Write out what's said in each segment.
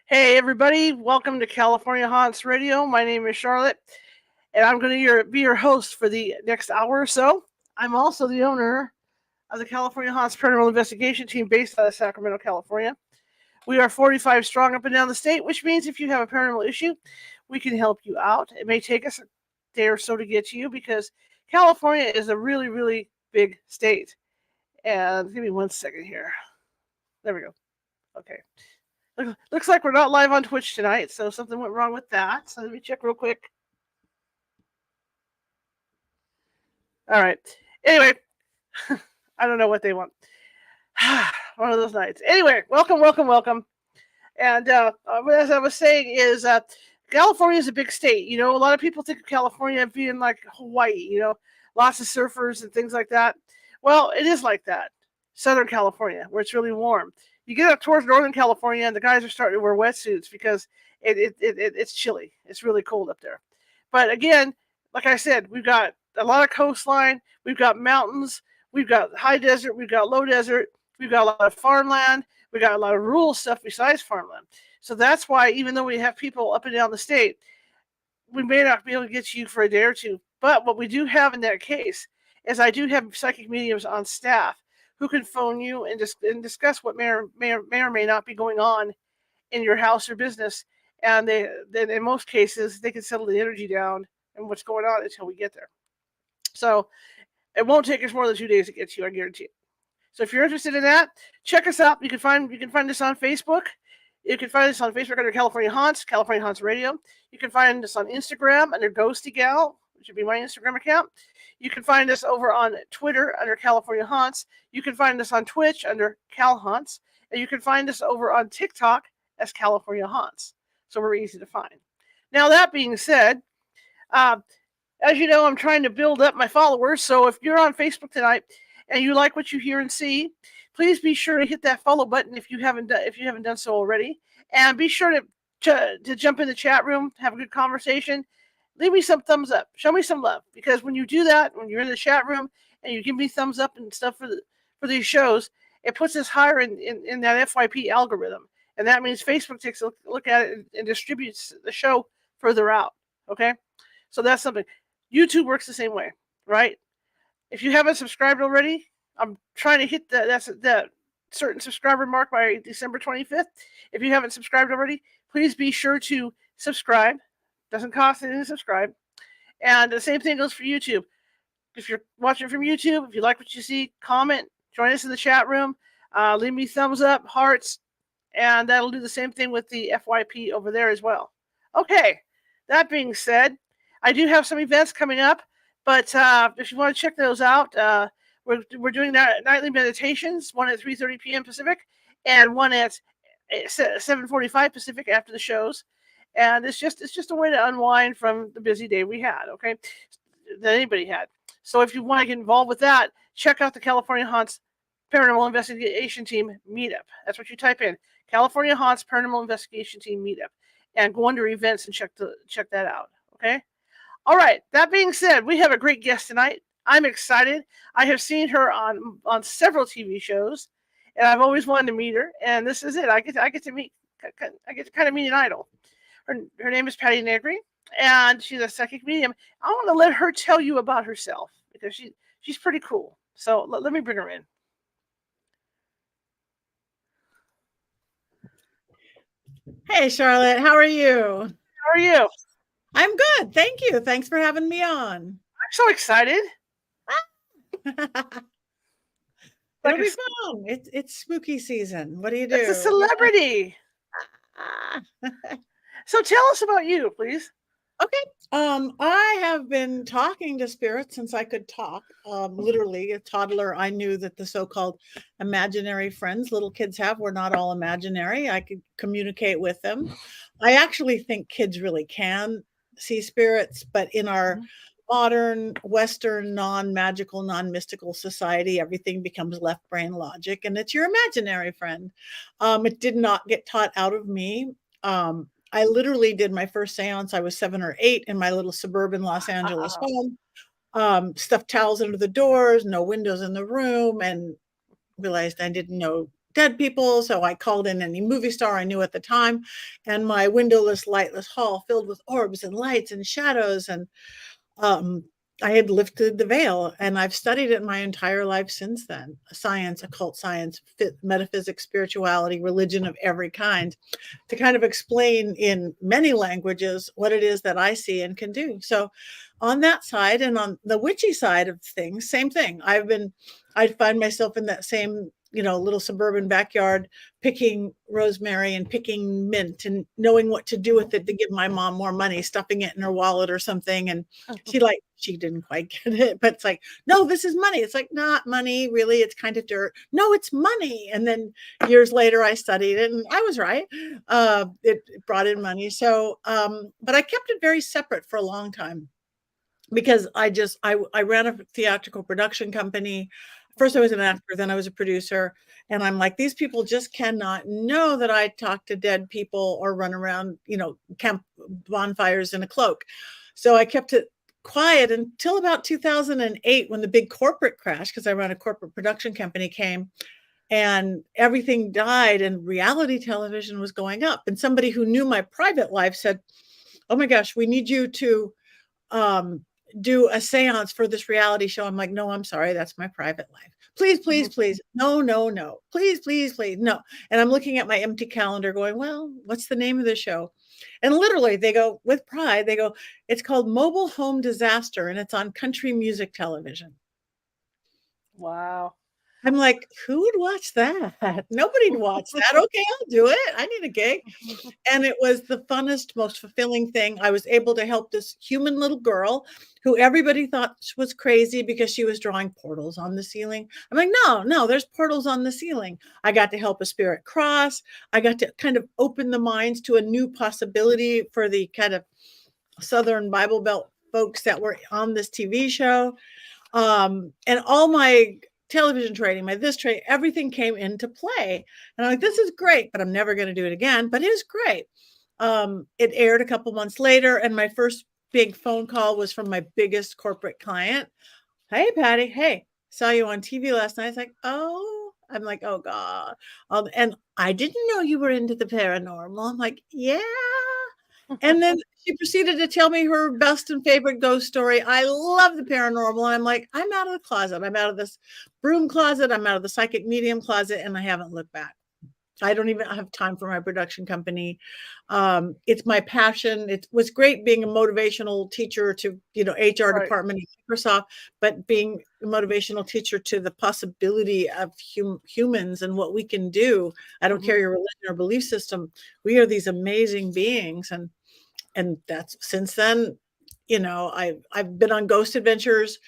Hey, everybody, welcome to California Haunts Radio. My name is Charlotte, and I'm going to be your host for the next hour or so. I'm also the owner of the California Haunts Paranormal Investigation Team based out of Sacramento, California. We are 45 strong up and down the state, which means if you have a paranormal issue, we can help you out. It may take us a day or so to get to you because California is a really, really big state. And give me 1 second here. There we go. Okay. Looks like we're not live on Twitch tonight, so something went wrong with that. So let me check real quick. All right. Anyway, I don't know what they want. One of those nights. Anyway, welcome. And as I was saying, is California is a big state. You know, a lot of people think of California being like Hawaii. You know, lots of surfers and things like that. Well, it is like that. Southern California, where it's really warm. You get up towards Northern California, and the guys are starting to wear wetsuits because it's chilly. It's really cold up there. But again, like I said, we've got a lot of coastline. We've got mountains. We've got high desert. We've got low desert. We've got a lot of farmland. We've got a lot of rural stuff besides farmland. So that's why, even though we have people up and down the state, we may not be able to get to you for a day or two. But what we do have in that case is I do have psychic mediums on staff who can phone you and discuss what may or may not be going on in your house or business. And then in most cases, they can settle the energy down and what's going on until we get there. So it won't take us more than 2 days to get to you, I guarantee it. So if you're interested in that, check us out. You can find us on Facebook. You can find us on Facebook under California Haunts Radio. You can find us on Instagram under Ghosty Gal, which would be my Instagram account. You can find us over on Twitter under California Haunts. You can find us on Twitch under Cal Haunts. And you can find us over on TikTok as California Haunts. So we're easy to find. Now, that being said, as you know, I'm trying to build up my followers. So if you're on Facebook tonight and you like what you hear and see, please be sure to hit that follow button if you haven't done so already. And be sure to jump in the chat room, have a good conversation. Leave me some thumbs up. Show me some love. Because when you do that, when you're in the chat room and you give me thumbs up and stuff for these shows, it puts us higher in that FYP algorithm. And that means Facebook takes a look at it and distributes the show further out. Okay? So that's something. YouTube works the same way, right? If you haven't subscribed already, I'm trying to hit that certain subscriber mark by December 25th. If you haven't subscribed already, please be sure to subscribe. Doesn't cost anything to subscribe. And the same thing goes for YouTube. If you're watching from YouTube, if you like what you see, comment, join us in the chat room, leave me thumbs up, hearts, and that'll do the same thing with the FYP over there as well. Okay, that being said, I do have some events coming up, but if you want to check those out, we're doing nightly meditations, one at 3:30 p.m. Pacific, and one at 7:45 Pacific after the shows. And it's just a way to unwind from the busy day we had, okay, that anybody had. So if you want to get involved with that, check out the California Haunts Paranormal Investigation Team Meetup. That's what you type in, California Haunts Paranormal Investigation Team Meetup, and go under events and check that out, okay? All right, that being said, we have a great guest tonight. I'm excited. I have seen her on several TV shows, and I've always wanted to meet her, and this is it. I get to kind of meet an idol. Her name is Patti Negri, and she's a psychic medium. I want to let her tell you about herself because she's pretty cool. So let me bring her in. Hey, Charlotte, how are you? How are you? I'm good. Thank you. Thanks for having me on. I'm so excited. It'll be fun. It's spooky season. What do you do? It's a celebrity. So tell us about you, please. Okay. I have been talking to spirits since I could talk. Literally, a toddler, I knew that the so-called imaginary friends little kids have were not all imaginary. I could communicate with them. I actually think kids really can see spirits, but in our modern, Western, non-magical, non-mystical society, everything becomes left brain logic, and it's your imaginary friend. It did not get taught out of me. I literally did my first seance. I was 7 or 8 in my little suburban Los Angeles home. Stuffed towels under the doors, no windows in the room, and realized I didn't know dead people. So I called in any movie star I knew at the time, and my windowless, lightless hall filled with orbs and lights and shadows. And um, I had lifted the veil, and I've studied it my entire life since then. Science, occult science, metaphysics, spirituality, religion of every kind, to kind of explain in many languages what it is that I see and can do. So on that side, and on the witchy side of things, same thing. I find myself in that same, little suburban backyard, picking rosemary and picking mint and knowing what to do with it to give my mom more money, stuffing it in her wallet or something. And she didn't quite get it, but it's like, no, this is money. It's like, not money, really. It's kind of dirt. No, it's money. And then years later, I studied it, and I was right. It brought in money. So, but I kept it very separate for a long time, because I ran a theatrical production company. First I was an actor, then I was a producer. And I'm like, these people just cannot know that I talk to dead people or run around, camp bonfires in a cloak. So I kept it quiet until about 2008, when the big corporate crash, because I ran a corporate production company, came, and everything died and reality television was going up. And somebody who knew my private life said, oh my gosh, we need you to do a seance for this reality show. I'm like, no, I'm sorry. That's my private life. Please, please, please. No, no, no. Please, please, please. No. And I'm looking at my empty calendar going, well, what's the name of the show? And literally they go, with pride, they go, it's called Mobile Home Disaster, and it's on country music television. Wow. I'm like, who would watch that? Nobody'd watch that. Okay, I'll do it. I need a gig. And it was the funnest, most fulfilling thing. I was able to help this human little girl who everybody thought was crazy because she was drawing portals on the ceiling. I'm like, no, there's portals on the ceiling. I got to help a spirit cross. I got to kind of open the minds to a new possibility for the kind of Southern Bible Belt folks that were on this TV show. And all my television training, everything came into play. And I'm like, this is great, but I'm never going to do it again. But it is great. It aired a couple months later, and my first big phone call was from my biggest corporate client. Hey, Patti. Hey, saw you on TV last night. It's like, oh, I'm like, oh God. And I didn't know you were into the paranormal. I'm like, yeah. And then she proceeded to tell me her best and favorite ghost story. I love the paranormal. And I'm like, I'm out of the closet. I'm out of this broom closet. I'm out of the psychic medium closet. And I haven't looked back. I don't even have time for my production company. It's my passion. It was great being a motivational teacher to, HR department at Microsoft, but being a motivational teacher to the possibility of humans and what we can do. I don't care your religion or belief system. We are these amazing beings. And that's, since then, I've been on ghost adventures,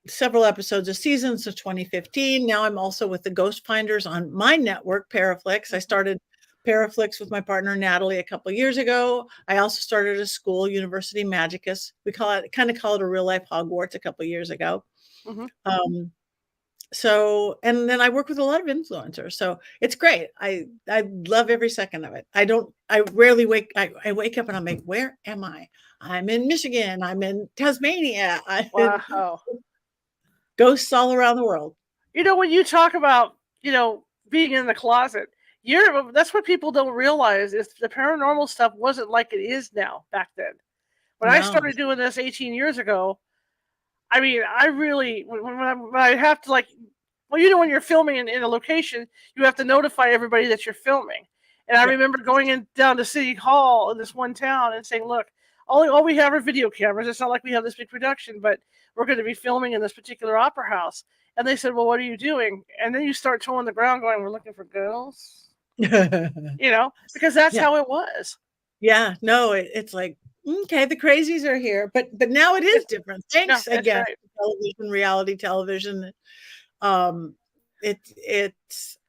several episodes a season since 2015. Now I'm also with the Ghost Finders on my network, Paraflix. I started Paraflix with my partner Natalie a couple of years ago. I also started a school, University Magicus. We kind of call it a real life Hogwarts a couple of years ago. So, and then I work with a lot of influencers. So it's great. I love every second of it. I rarely I wake up and I'm like, where am I? I'm in Michigan. I'm in Tasmania. Wow. Ghosts all around the world. When you talk about, being in the closet, that's what people don't realize is the paranormal stuff wasn't like it is now back then. When I started doing this 18 years ago, I mean, I really, when I have to when you're filming in a location, you have to notify everybody that you're filming. And I remember going down to City Hall in this one town and saying, look, all we have are video cameras. It's not like we have this big production, but we're going to be filming in this particular opera house. And they said, well, what are you doing? And then you start toeing the ground going, we're looking for girls. Because that's how it was. Yeah, no, it's like, okay, the crazies are here, but now it is different. Thanks again, television, reality television. It's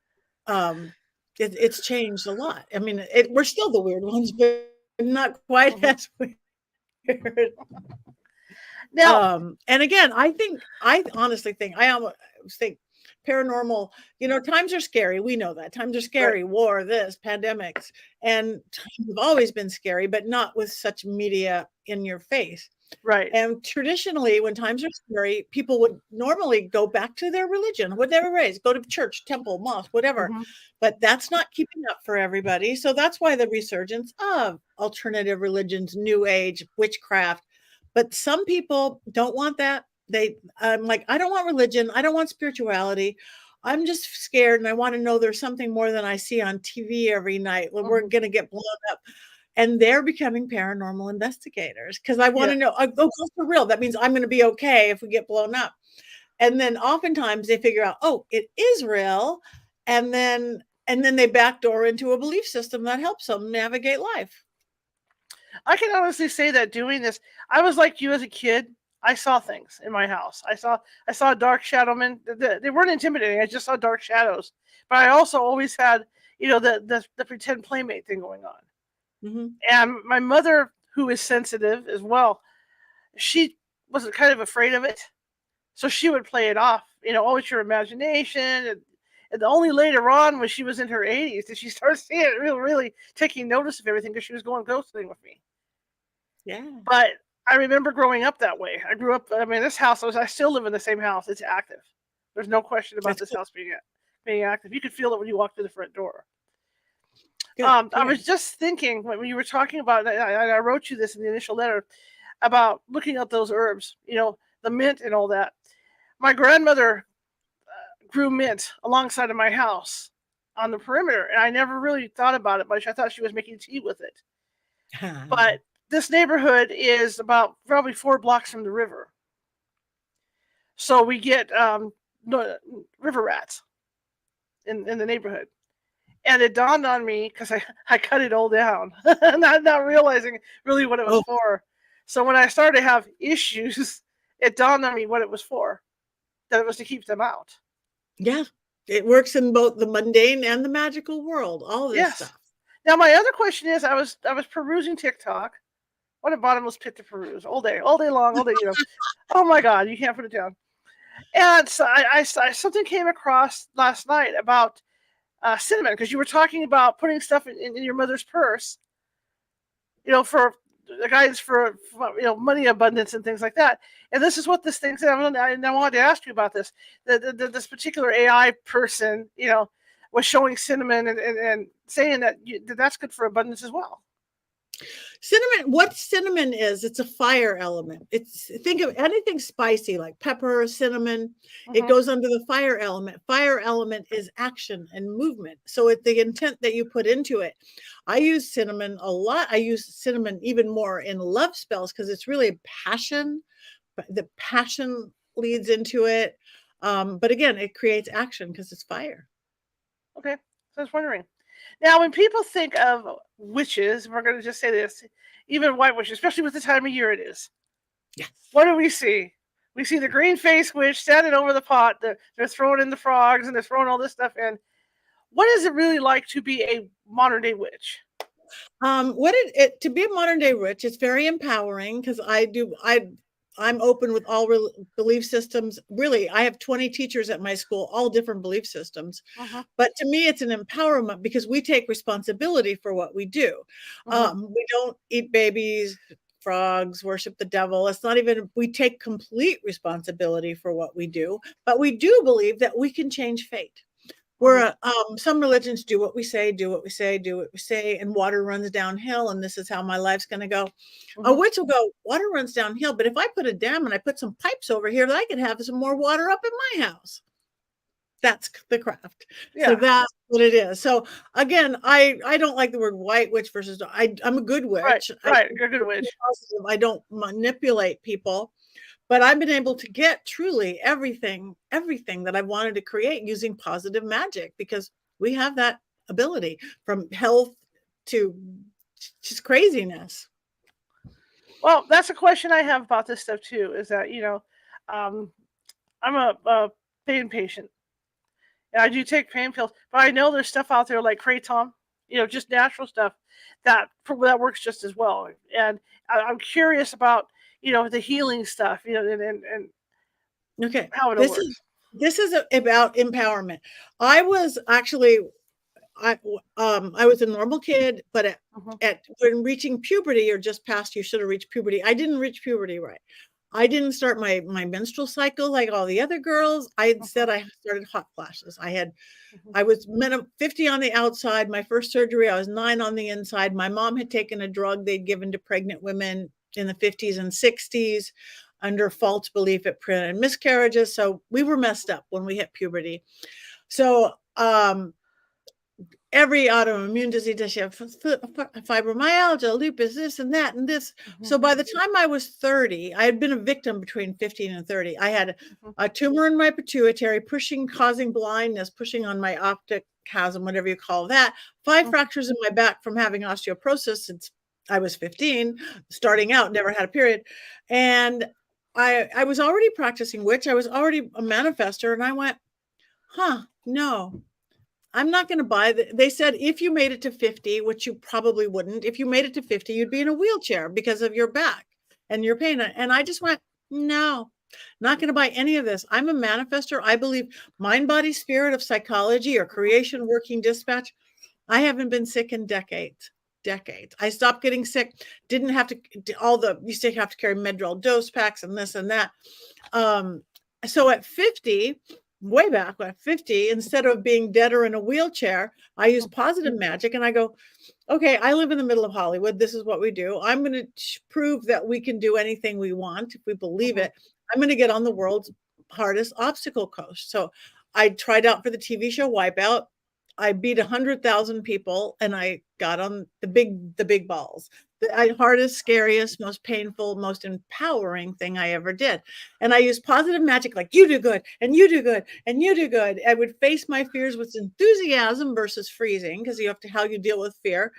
changed a lot. I mean, we're still the weird ones, but not quite as weird. Now, and again, I honestly think paranormal, times are scary. We know that times are scary. War, this, pandemics, and times have always been scary, but not with such media in your face. Right. And traditionally, when times are scary, people would normally go back to their religion, what they were raised, go to church, temple, mosque, whatever. Mm-hmm. But that's not keeping up for everybody. So that's why the resurgence of alternative religions, new age, witchcraft. But some people don't want that. I'm like, I don't want religion. I don't want spirituality. I'm just scared and I want to know there's something more than I see on TV every night when we're going to get blown up. And they're becoming paranormal investigators because I want to know, oh, that's for real. That means I'm going to be okay if we get blown up. And then oftentimes they figure out, oh, it is real. And then they backdoor into a belief system that helps them navigate life. I can honestly say that doing this, I was like you as a kid. I saw things in my house. I saw dark shadow men. They weren't intimidating. I just saw dark shadows. But I also always had, the pretend playmate thing going on. Mm-hmm. And my mother, who is sensitive as well, she was kind of afraid of it. So she would play it off, always your imagination. And only later on, when she was in her 80s, did she start seeing it, really taking notice of everything because she was going ghosting with me. Yeah. But I remember growing up that way. I grew up, this house, I still live in the same house. It's active. There's no question about this house being active. You could feel it when you walk through the front door. Good. I was just thinking when you were talking about, I wrote you this in the initial letter, about looking at those herbs, the mint and all that. My grandmother grew mint alongside of my house on the perimeter, and I never really thought about it much. I thought she was making tea with it. But this neighborhood is about probably 4 blocks from the river. So we get river rats in the neighborhood. And it dawned on me, because I cut it all down, not realizing really what it was for. So when I started to have issues, it dawned on me what it was for, that it was to keep them out. Yeah, it works in both the mundane and the magical world, all this stuff. Now, my other question is, I was perusing TikTok. What a bottomless pit to peruse all day long, all day. Oh my God, you can't put it down. And so I something came across last night about cinnamon, because you were talking about putting stuff in your mother's purse, for the guidance for money abundance and things like that. And this is what this thing said. I wanted to ask you about this. This particular AI person, was showing cinnamon and saying that that's good for abundance as well. Cinnamon, what cinnamon is, it's a fire element. Think of anything spicy like pepper, cinnamon, it goes under the fire element. Fire element is action and movement. So it's the intent that you put into it. I use cinnamon a lot. I use cinnamon even more in love spells because it's really passion. The passion leads into it. But again, it creates action because it's fire. Okay, so I was wondering. Now, when people think of witches, we're going to just say this, even white witches, especially with the time of year it is. Yes. What do we see? We see the green-faced witch standing over the pot. They're throwing in the frogs and they're throwing all this stuff in. What is it really like to be a modern-day witch? To be a modern-day witch, it's very empowering because I'm open with all belief systems. Really, I have 20 teachers at my school, all different belief systems. But to me, it's an empowerment because we take responsibility for what we do. We don't eat babies, frogs, worship the devil. It's not even, we take complete responsibility for what we do, but we do believe that we can change fate. Where some religions do what we say, do what we say, do what we say, and water runs downhill, and this is how my life's going to go. A witch will go, water runs downhill, but if I put a dam and I put some pipes over here, I could have some more water up in my house. That's the craft. Yeah. So that's what it is. So again, I don't like the word white witch versus, I'm a good witch. Right. You're a good witch. I don't manipulate people. But I've been able to get truly everything that I wanted to create using positive magic because we have that ability from health to just craziness. Well, that's a question I have about this stuff too, is that, I'm a pain patient. And I do take pain pills, but I know there's stuff out there like kratom, just natural stuff that works just as well. And I'm curious about, the healing stuff, and okay, how it works. This is about empowerment. I was actually I was a normal kid, but Mhm. when reaching puberty or just past, you should have reached puberty. I didn't reach puberty right. I didn't start my menstrual cycle like all the other girls. I had said I started hot flashes. I was 50 on the outside. My first surgery, I was 9 on the inside. My mom had taken a drug they'd given to pregnant women in the 50s and 60s under false belief it prevented miscarriages. So we were messed up when we hit puberty. So every autoimmune disease, you have fibromyalgia, lupus, this and that and this. So by the time I was 30, I had been a victim between 15 and 30. I had a tumor in my pituitary, causing blindness, pushing on my optic chasm, whatever you call that. 5 fractures in my back from having osteoporosis since I was 15, starting out, never had a period. And I was already practicing witch. I was already a manifester. And I went, no. I'm not going to buy they said if you made it to 50, which you probably wouldn't, if you made it to 50, you'd be in a wheelchair because of your back and your pain. And I just went, no, not going to buy any of this. I'm a manifester. I believe mind, body, spirit of psychology or creation, working dispatch. I haven't been sick in decades. I stopped getting sick. Didn't have to you still have to carry Medrol dose packs and this and that. So at 50, way back at 50, instead of being dead or in a wheelchair, I use positive magic and I go, okay, I live in the middle of Hollywood. This is what we do. I'm going to prove that we can do anything we want if we believe it. I'm going to get on the world's hardest obstacle course. So I tried out for the TV show WipeOut. I beat 100,000 people and I got on the big balls. The hardest, scariest, most painful, most empowering thing I ever did. And I used positive magic, like you do good and you do good and you do good. I would face my fears with enthusiasm versus freezing, because you have to how you deal with fear.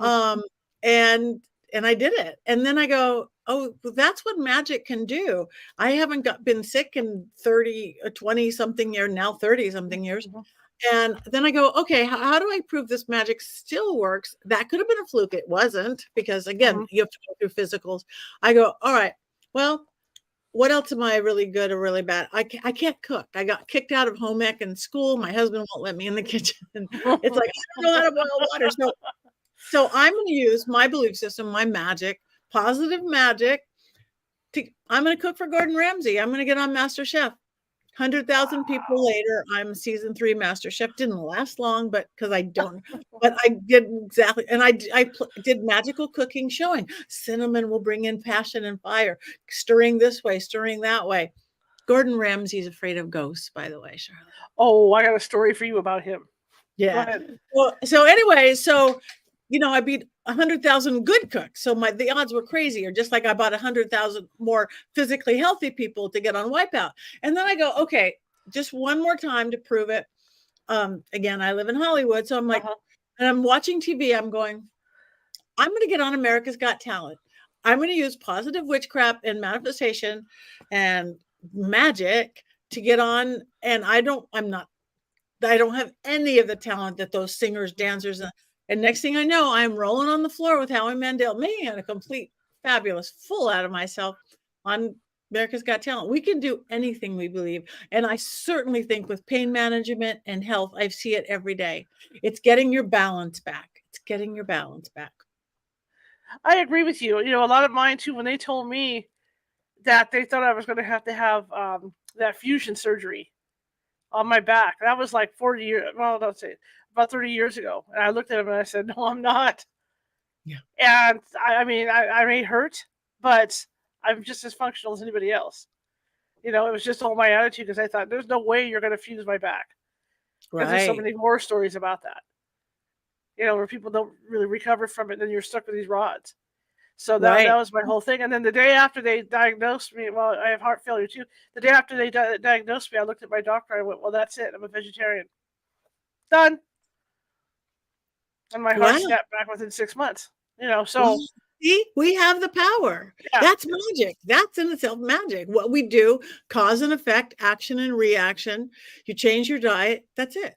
And I did it. And then I go, oh, well, that's what magic can do. I haven't been sick in 20 something years, now 30 something years. And then I go, okay, how do I prove this magic still works? That could have been a fluke. It wasn't, because again, you have to go through physicals. I go, all right, well, what else am I really good or really bad? I can't cook. I got kicked out of home ec in school. My husband won't let me in the kitchen. It's like, I don't know how to boil water. So I'm going to use my belief system, my magic, positive magic. I'm going to cook for Gordon Ramsay. I'm going to get on MasterChef. 100,000 people later, I'm season 3 MasterChef. Didn't last long, but because I don't, but I did exactly. And I did magical cooking, showing cinnamon will bring in passion and fire, stirring this way, stirring that way. Gordon Ramsay's afraid of ghosts, by the way, Charlotte. Oh, I got a story for you about him. Yeah. So anyway, I beat 100,000 good cooks. So the odds were crazy. Or just like I bought 100,000 more physically healthy people to get on WipeOut. And then I go, okay, just one more time to prove it. Again, I live in Hollywood. So I'm like, and I'm watching TV. I'm going, I'm going to get on America's Got Talent. I'm going to use positive witchcraft and manifestation and magic to get on. And I don't have any of the talent that those singers, dancers, and next thing I know, I'm rolling on the floor with Howie Mandel, me, and a complete fabulous full out of myself on America's Got Talent. We can do anything we believe. And I certainly think with pain management and health, I see it every day. It's getting your balance back. I agree with you. A lot of mine too, when they told me that they thought I was going to have that fusion surgery on my back. That was like 40 years, well, don't say about 30 years ago. And I looked at him and I said, no, I'm not. Yeah. And I may hurt, but I'm just as functional as anybody else. It was just all my attitude, because I thought there's no way you're going to fuse my back. Because there's so many horror stories about that. Where people don't really recover from it, and then you're stuck with these rods. So that was my whole thing. And then the day after they diagnosed me, well, I have heart failure too. The day after they diagnosed me, I looked at my doctor. I went, well, that's it. I'm a vegetarian. Done. And my heart snapped back within 6 months. So. See, we have the power. Yeah. That's magic. That's in itself magic. What we do, cause and effect, action and reaction. You change your diet. That's it.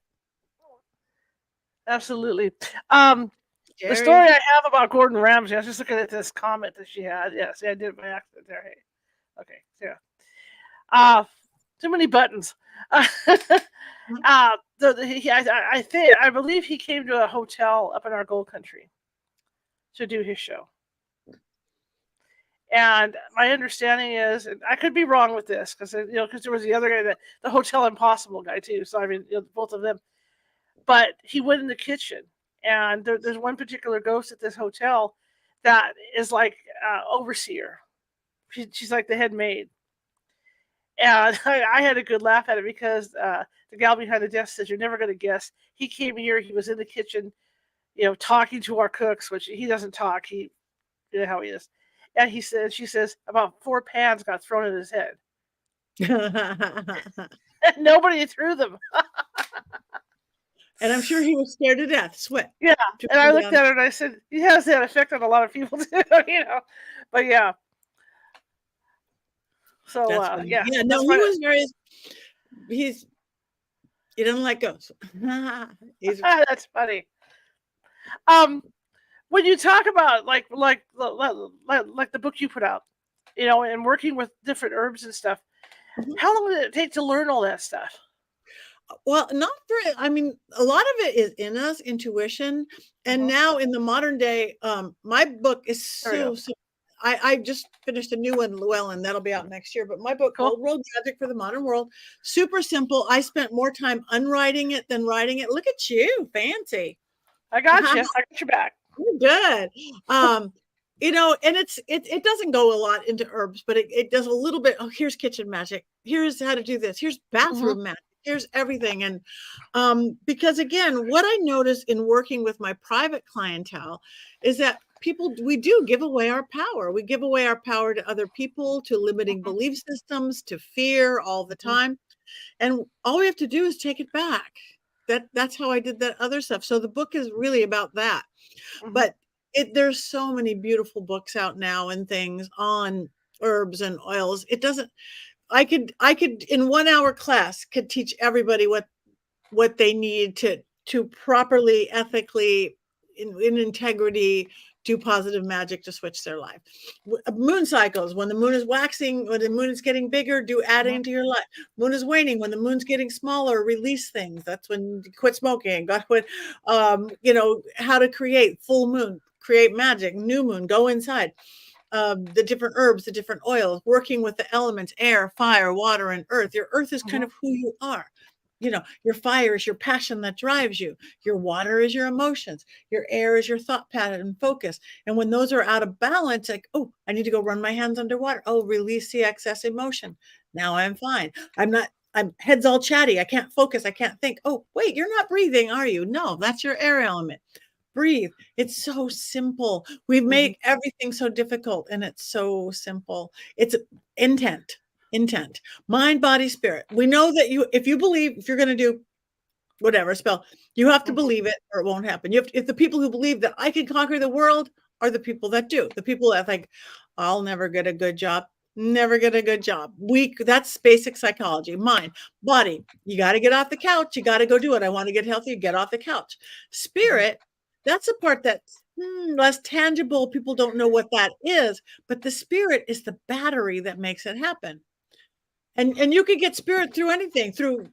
Absolutely. The story I have about Gordon Ramsay, I was just looking at this comment that she had. Yeah, see, I did it by accident there. Hey. Okay, yeah. Too many buttons. I believe he came to a hotel up in our Gold Country to do his show. And my understanding is, and I could be wrong with this, because there was the other guy, the Hotel Impossible guy too. So I mean, both of them. But he went in the kitchen, and there's one particular ghost at this hotel that is like overseer. She's like the head maid, and I had a good laugh at it because the gal behind the desk says, "You're never going to guess." He came here. He was in the kitchen, talking to our cooks, which he doesn't talk. He, how he is. And she says, about 4 pans got thrown at his head. And nobody threw them. And I'm sure he was scared to death, sweat. Yeah. And I looked at her and I said, he has that effect on a lot of people too, But yeah. So yeah. Yeah, no, he was he doesn't like ghosts. That's funny. When you talk about like the book you put out, and working with different herbs and stuff, how long did it take to learn all that stuff? Well, not very. I mean, a lot of it is in us, intuition. And now in the modern day, my book is so I just finished a new one, and that'll be out next year. But my book, Old World Magic for the Modern World, super simple. I spent more time unwriting it than writing it. Look at you, fancy. I got you. I got your back. Good. And it doesn't go a lot into herbs, but it does a little bit. Oh, here's kitchen magic. Here's how to do this. Here's bathroom magic. Here's everything. And because again, what I notice in working with my private clientele is that we do give away our power. We give away our power to other people, to limiting belief systems, to fear all the time. And all we have to do is take it back. That's how I did that other stuff. So the book is really about that. But there's so many beautiful books out now and things on herbs and oils. I could in 1 hour class could teach everybody what they need to properly, ethically, in integrity, do positive magic to switch their life. Moon cycles, when the moon is waxing, when the moon is getting bigger, add into your life. Moon is waning, when the moon's getting smaller, release things. That's when you quit smoking. How to create full moon, create magic, new moon, go inside. The different herbs, the different oils, working with the elements, air, fire, water, and earth. Your earth is kind of who you are. Your fire is your passion that drives you. Your water is your emotions. Your air is your thought pattern and focus. And when those are out of balance, like, oh, I need to go run my hands underwater. Oh, release the excess emotion. Now I'm fine. I'm head's all chatty. I can't focus. I can't think. Oh, wait, you're not breathing, are you? No, that's your air element. Breathe. It's so simple. We make everything so difficult, and it's so simple. It's intent, mind, body, spirit. We know that if you're going to do whatever spell, you have to believe it or it won't happen. If the people who believe that I can conquer the world are the people that do. The people that think, I'll never get a good job. Never get a good job. That's basic psychology. Mind, body. You got to get off the couch. You got to go do it. I want to get healthy. Get off the couch. Spirit. That's a part that's less tangible. People don't know what that is, but the spirit is the battery that makes it happen. And you could get spirit through anything, through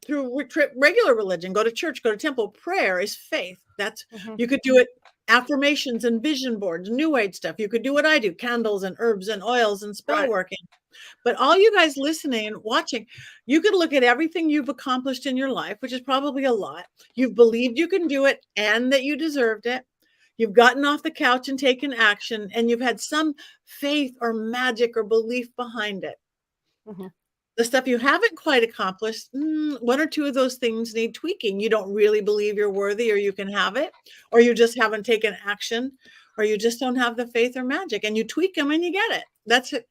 regular religion. Go to church, go to temple. Prayer is faith. You could do it. Affirmations and vision boards, new age stuff. You could do what I do, candles and herbs and oils and spell working. But all you guys listening and watching, you could look at everything you've accomplished in your life, which is probably a lot. You've believed you can do it and that you deserved it. You've gotten off the couch and taken action, and you've had some faith or magic or belief behind it. The stuff you haven't quite accomplished, 1 or 2 of those things need tweaking. You don't really believe you're worthy or you can have it, or you just haven't taken action, or you just don't have the faith or magic, and you tweak them and you get it. That's it.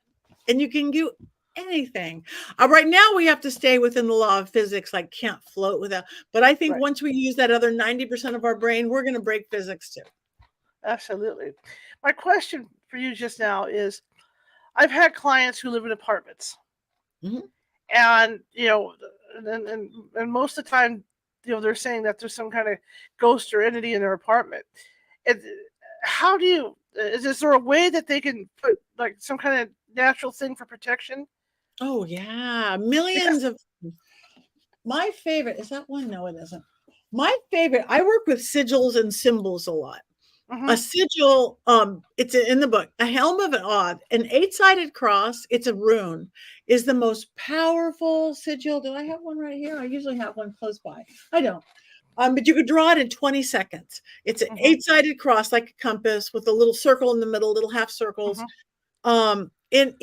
And you can do anything. Right now we have to stay within the law of physics, like can't float without. But I think once we use that other 90% of our brain, we're going to break physics too. Absolutely. My question for you just now is, I've had clients who live in apartments. And, and most of the time, they're saying that there's some kind of ghost or entity in their apartment. Is there a way that they can put like some kind of natural thing for protection? Oh yeah. Millions of, my favorite, is that one? No, it isn't. My favorite, I work with sigils and symbols a lot. A Mm-hmm. sigil, it's in the book, a helm of an odd, an 8-sided cross, it's a rune, is the most powerful sigil. Do I have one right here? I usually have one close by. I don't. But you could draw it in 20 seconds. It's an Mm-hmm. 8-sided cross, like a compass, with a little circle in the middle, little half circles. Mm-hmm. And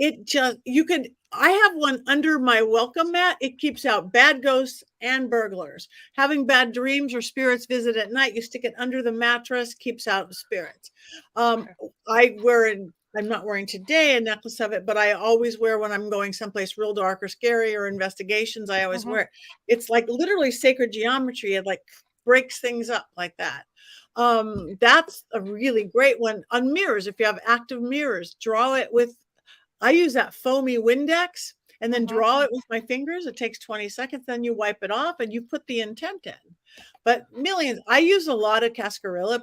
it just, you could, I have one under my welcome mat. It keeps out bad ghosts and burglars. Having bad dreams or spirits visit at night, you stick it under the mattress, keeps out spirits. Okay. I wear it, I'm not wearing today a necklace of it, but I always wear when I'm going someplace real dark or scary or investigations, I always Mm-hmm. wear it. It's like literally sacred geometry. It like breaks things up like that. That's a really great one. On mirrors, if you have active mirrors, draw it with, I use that foamy Windex and then Mm-hmm. draw it with my fingers. It takes 20 seconds. Then you wipe it off and you put the intent in. But millions, I use a lot of cascarilla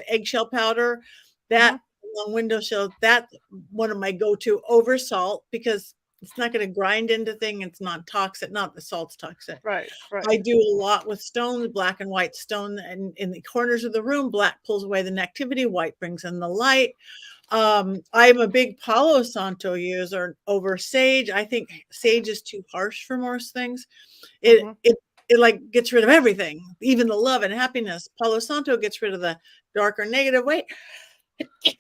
eggshell powder, Mm-hmm. that long window sill. That's one of my go-to over salt because it's not going to grind into thing. It's not toxic. Not the salt's toxic. Right. Right. I do a lot with stones, black and white stone, and in the corners of the room, black pulls away the negativity, white brings in the light. I'm a big Palo Santo user over sage. I think sage is too harsh for most things. It Mm-hmm. it it like gets rid of everything, even the love and happiness. Palo Santo gets rid of the darker negative. Wait,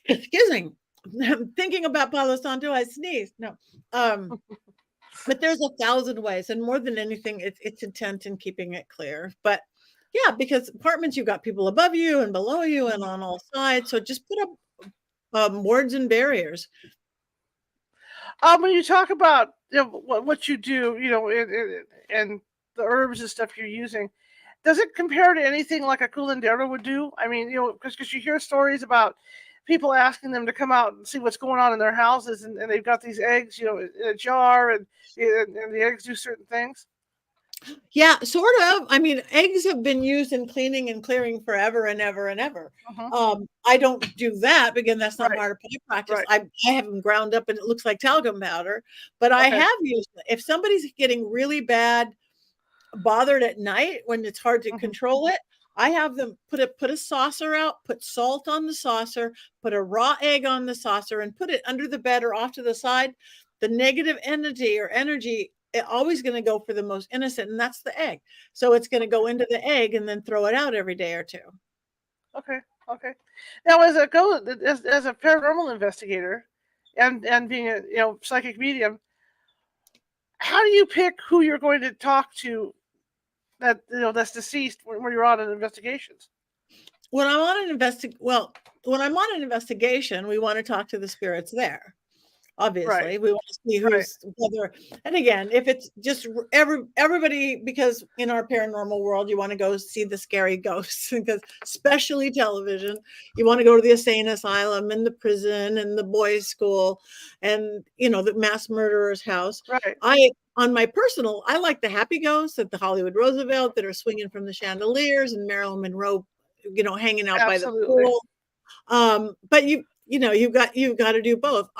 excuse me. I'm thinking about Palo Santo, I sneezed. No. But there's 1,000 ways, and more than anything, it's intent in keeping it clear. But yeah, because apartments, you've got people above you and below you and on all sides. So just put up words and barriers. When you talk about what you do, and the herbs and stuff you're using, does it compare to anything like a curandero would do? I mean, because you hear stories about people asking them to come out and see what's going on in their houses, and they've got these eggs, in a jar, and the eggs do certain things. Yeah, sort of. I mean, eggs have been used in cleaning and clearing forever and ever and ever. Hmm. I don't do that because that's not Right. part of my practice. Right. I have them ground up and it looks like talcum powder, but I Okay. have used it. If somebody's getting really bad, bothered at night when it's hard to Hmm. control it, I have them put a saucer out, put salt on the saucer, put a raw egg on the saucer, and put it under the bed or off to the side. The negative energy always going to go for the most innocent, and that's the egg. So it's going to go into the egg and then throw it out every day or two. Okay. Okay. Now, as a paranormal investigator, and being a psychic medium, how do you pick who you're going to talk to that's deceased when you're on an investigations? When I'm on when I'm on an investigation, we want to talk to the spirits there. Right. Obviously, we want to see Right. who's whether, and again, if it's just everybody, because in our paranormal world, you want to go see the scary ghosts, because especially television, you want to go to the insane asylum and the prison and the boys' school, and the mass murderer's house. Right. On my personal, I like the happy ghosts at the Hollywood Roosevelt that are swinging from the chandeliers, and Marilyn Monroe, hanging out by the Absolutely. pool. But you've got to do both.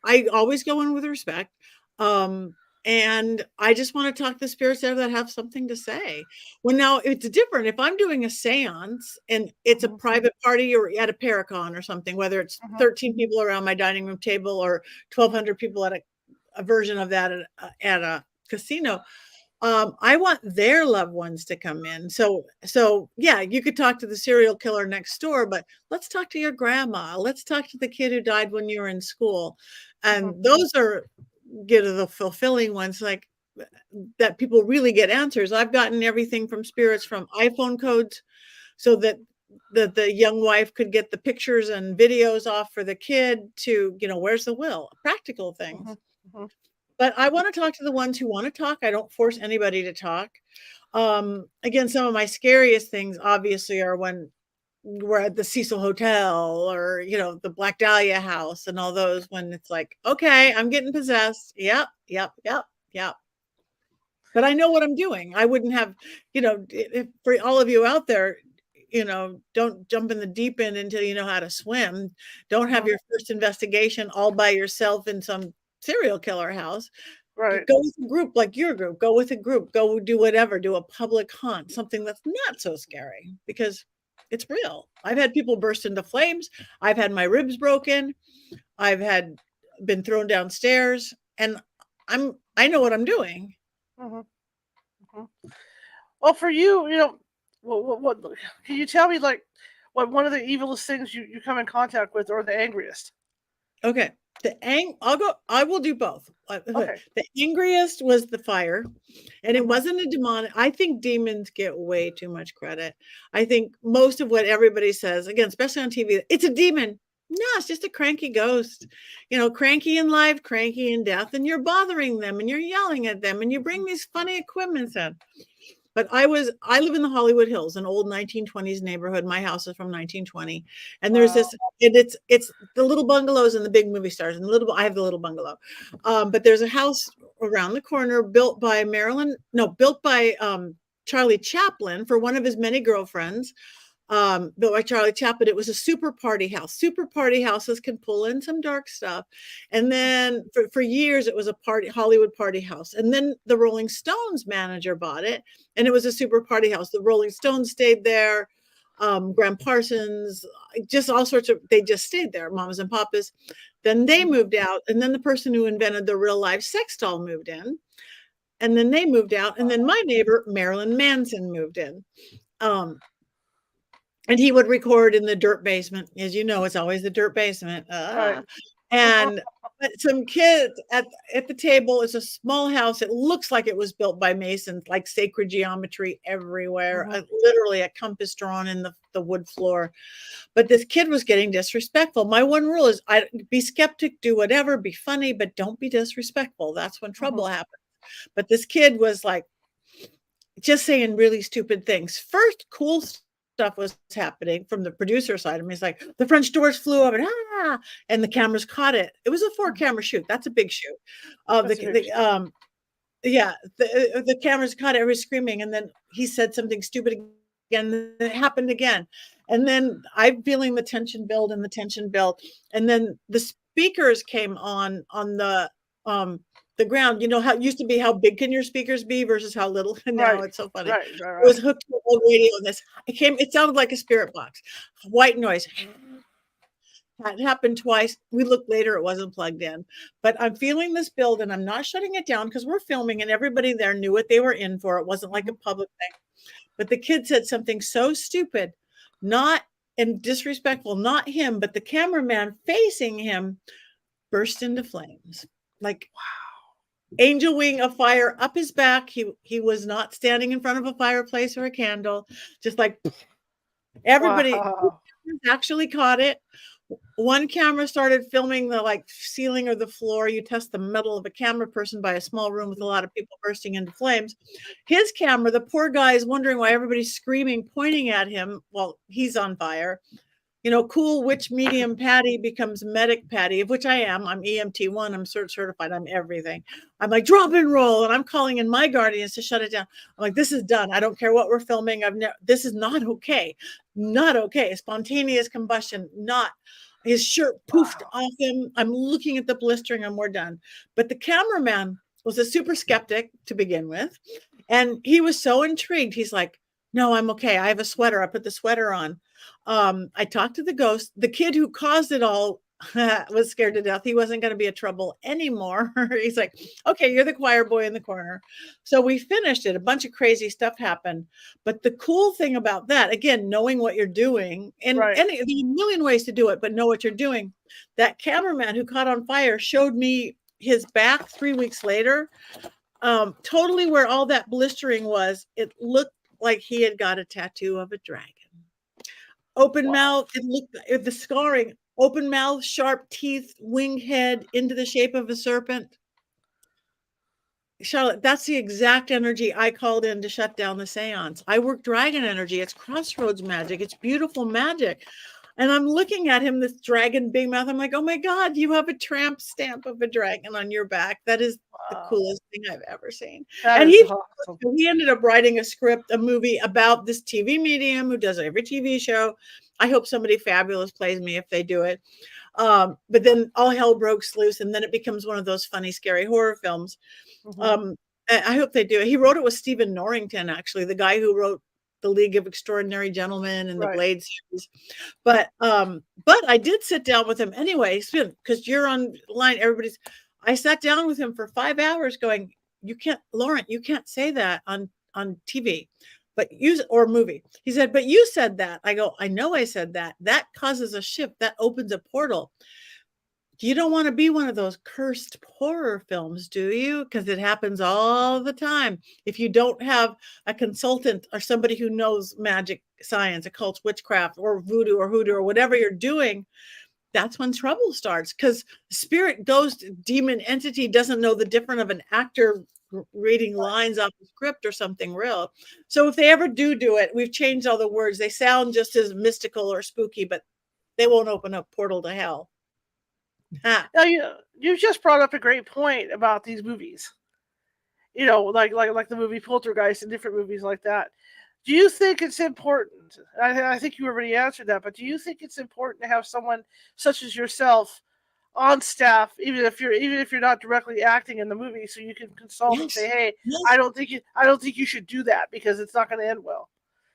I always go in with respect. And I just want to talk to spirits there that have something to say. Well, now it's different. If I'm doing a seance and it's a Hmm. private party or at a Paracon or something, whether it's Hmm. 13 people around my dining room table or 1,200 people at a version of that at a casino, I want their loved ones to come in. So yeah, you could talk to the serial killer next door, but let's talk to your grandma. Let's talk to the kid who died when you were in school. Hmm. And those are the fulfilling ones, like that people really get answers. I've gotten everything from spirits from iPhone codes so that the young wife could get the pictures and videos off for the kid to, where's the will? Practical Hmm. things. Hmm. But I want to talk to the ones who want to talk. I don't force anybody to talk. Again, some of my scariest things obviously are when we're at the Cecil Hotel or, the Black Dahlia house and all those, when it's like, okay, I'm getting possessed. Yep, yep, yep, yep. But I know what I'm doing. I wouldn't have, if, for all of you out there, don't jump in the deep end until you know how to swim. Don't have Hmm. your first investigation all by yourself in some serial killer house. Right. Go with a group like your group. Go with a group. Go do whatever. Do a public hunt, something that's not so scary because it's real. I've had people burst into flames. I've had my ribs broken. I've been thrown downstairs, and I know what I'm doing. Mhm. Mhm. Well, for you, what can you tell me, like, what one of the evilest things you come in contact with, or the angriest? Okay. I will do both. Okay. The angriest was the fire, and it Mhm. wasn't a demonic. I think demons get way too much credit. I think most of what everybody says, again, especially on TV, it's a demon. No, it's just a cranky ghost. Cranky in life, cranky in death, and you're bothering them and you're yelling at them and you bring these funny equipments in. But I live in the Hollywood Hills, an old 1920s neighborhood. My house is from 1920. And there's Wow. this, and it's the little bungalows and the big movie stars. And I have the little bungalow. But there's a house around the corner built by Charlie Chaplin for one of his many girlfriends. Built by Charlie Chaplin. It was a super party house. Super party houses can pull in some dark stuff. And then for years, it was a Hollywood party house. And then the Rolling Stones manager bought it, and it was a super party house. The Rolling Stones stayed there. Graham Parsons, just all sorts of, they just stayed there, mamas and papas. Then they moved out. And then the person who invented the real life sex doll moved in. And then they moved out. And then my neighbor, Marilyn Manson, moved in. And he would record in the dirt basement. As you know, it's always the dirt basement. Right. But some kids at the table. It's a small house. It looks like it was built by masons, like sacred geometry everywhere, literally a compass drawn in the wood floor. But this kid was getting disrespectful. My one rule is be skeptic, do whatever, be funny, but don't be disrespectful. That's when trouble happens. But this kid was like just saying really stupid things. First, cool stuff was happening from the producer side. I mean, it's like the French doors flew up and the cameras caught it. It was a 4-camera shoot. That's a big shoot. The cameras caught it. He was screaming, and then he said something stupid again. And it happened again, and then I'm feeling the tension build, and then the speakers came on the ground. You know how it used to be, how big can your speakers be versus how little, and now it's so funny. Right. It was hooked to an old radio, and it sounded like a spirit box. White noise. That happened twice. We looked later, it wasn't plugged in. But I'm feeling this build, and I'm not shutting it down because we're filming and everybody there knew what they were in for. It wasn't like a public thing. But the kid said something so stupid, and disrespectful, not him, but the cameraman facing him burst into flames. Like, wow. Angel wing of fire up his back. He was not standing in front of a fireplace or a candle. Just like everybody actually caught it. One camera started filming the ceiling or the floor. You test the metal of a camera person by a small room with a lot of people bursting into flames. His camera, the poor guy is wondering why everybody's screaming, pointing at him while he's on fire. Cool witch medium Patty becomes medic Patty, of which I am. I'm EMT1. I'm certified. I'm everything. I'm like, drop and roll. And I'm calling in my guardians to shut it down. I'm like, this is done. I don't care what we're filming. This is not okay. Not okay. Spontaneous combustion, not. His shirt poofed off him. I'm looking at the blistering and we're done. But the cameraman was a super skeptic to begin with. And he was so intrigued. He's like, no, I'm okay. I have a sweater. I put the sweater on. I talked to the ghost. The kid who caused it all was scared to death. He wasn't going to be a trouble anymore. He's like, okay, you're the choir boy in the corner. So we finished it. A bunch of crazy stuff happened. But the cool thing about that, again, knowing what you're doing, and there's a million ways to do it, but know what you're doing. That cameraman who caught on fire showed me his back 3 weeks later. Totally where all that blistering was, it looked like he had got a tattoo of a dragon. Open mouth, it looked at the scarring, open mouth, sharp teeth, wing head into the shape of a serpent. Charlotte, that's the exact energy I called in to shut down the seance. I work dragon energy. It's crossroads magic. It's beautiful magic. And I'm looking at him, this dragon big mouth. I'm like, oh my God, you have a tramp stamp of a dragon on your back. That is the coolest thing I've ever seen. And he ended up writing a movie about this TV medium who does every TV show. I hope somebody fabulous plays me if they do it. But then all hell broke loose, and then it becomes one of those funny, scary horror films. I hope they do. He wrote it with Stephen Norrington, actually, the guy who wrote The League of Extraordinary Gentlemen and the Blade series. But I did sit down with him anyway, because you're online. I sat down with him for 5 hours going, you can't, Lauren, you can't say that on TV, or movie. He said, but you said that. I go, I know I said that. That causes a shift. That opens a portal. You don't want to be one of those cursed horror films, do you? Because it happens all the time. If you don't have a consultant or somebody who knows magic, science, occult, witchcraft, or voodoo or hoodoo or whatever you're doing, that's when trouble starts. Because spirit, ghost, demon, entity doesn't know the difference of an actor reading lines off the script or something real. So if they ever do it, we've changed all the words. They sound just as mystical or spooky, but they won't open a portal to hell. Now, you just brought up a great point about these movies. Like the movie Poltergeist and different movies like that. Do you think it's important? I think you already answered that, but do you think it's important to have someone such as yourself on staff, even if you're not directly acting in the movie, so you can consult and say, "Hey, I don't think you should do that because it's not going to end well."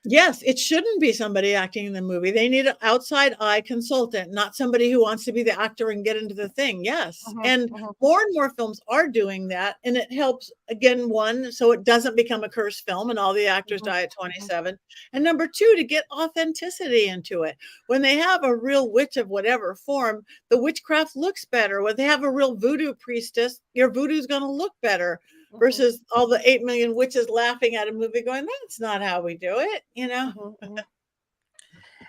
Yes, it shouldn't be somebody acting in the movie. They need an outside eye consultant, not somebody who wants to be the actor and get into the thing. Yes. And more and more films are doing that. And it helps, again, one, so it doesn't become a cursed film and all the actors die at 27. And number two, to get authenticity into it. When they have a real witch of whatever form, the witchcraft looks better. When they have a real voodoo priestess, your voodoo is going to look better. Versus all the 8 million witches laughing at a movie going, that's not how we do it,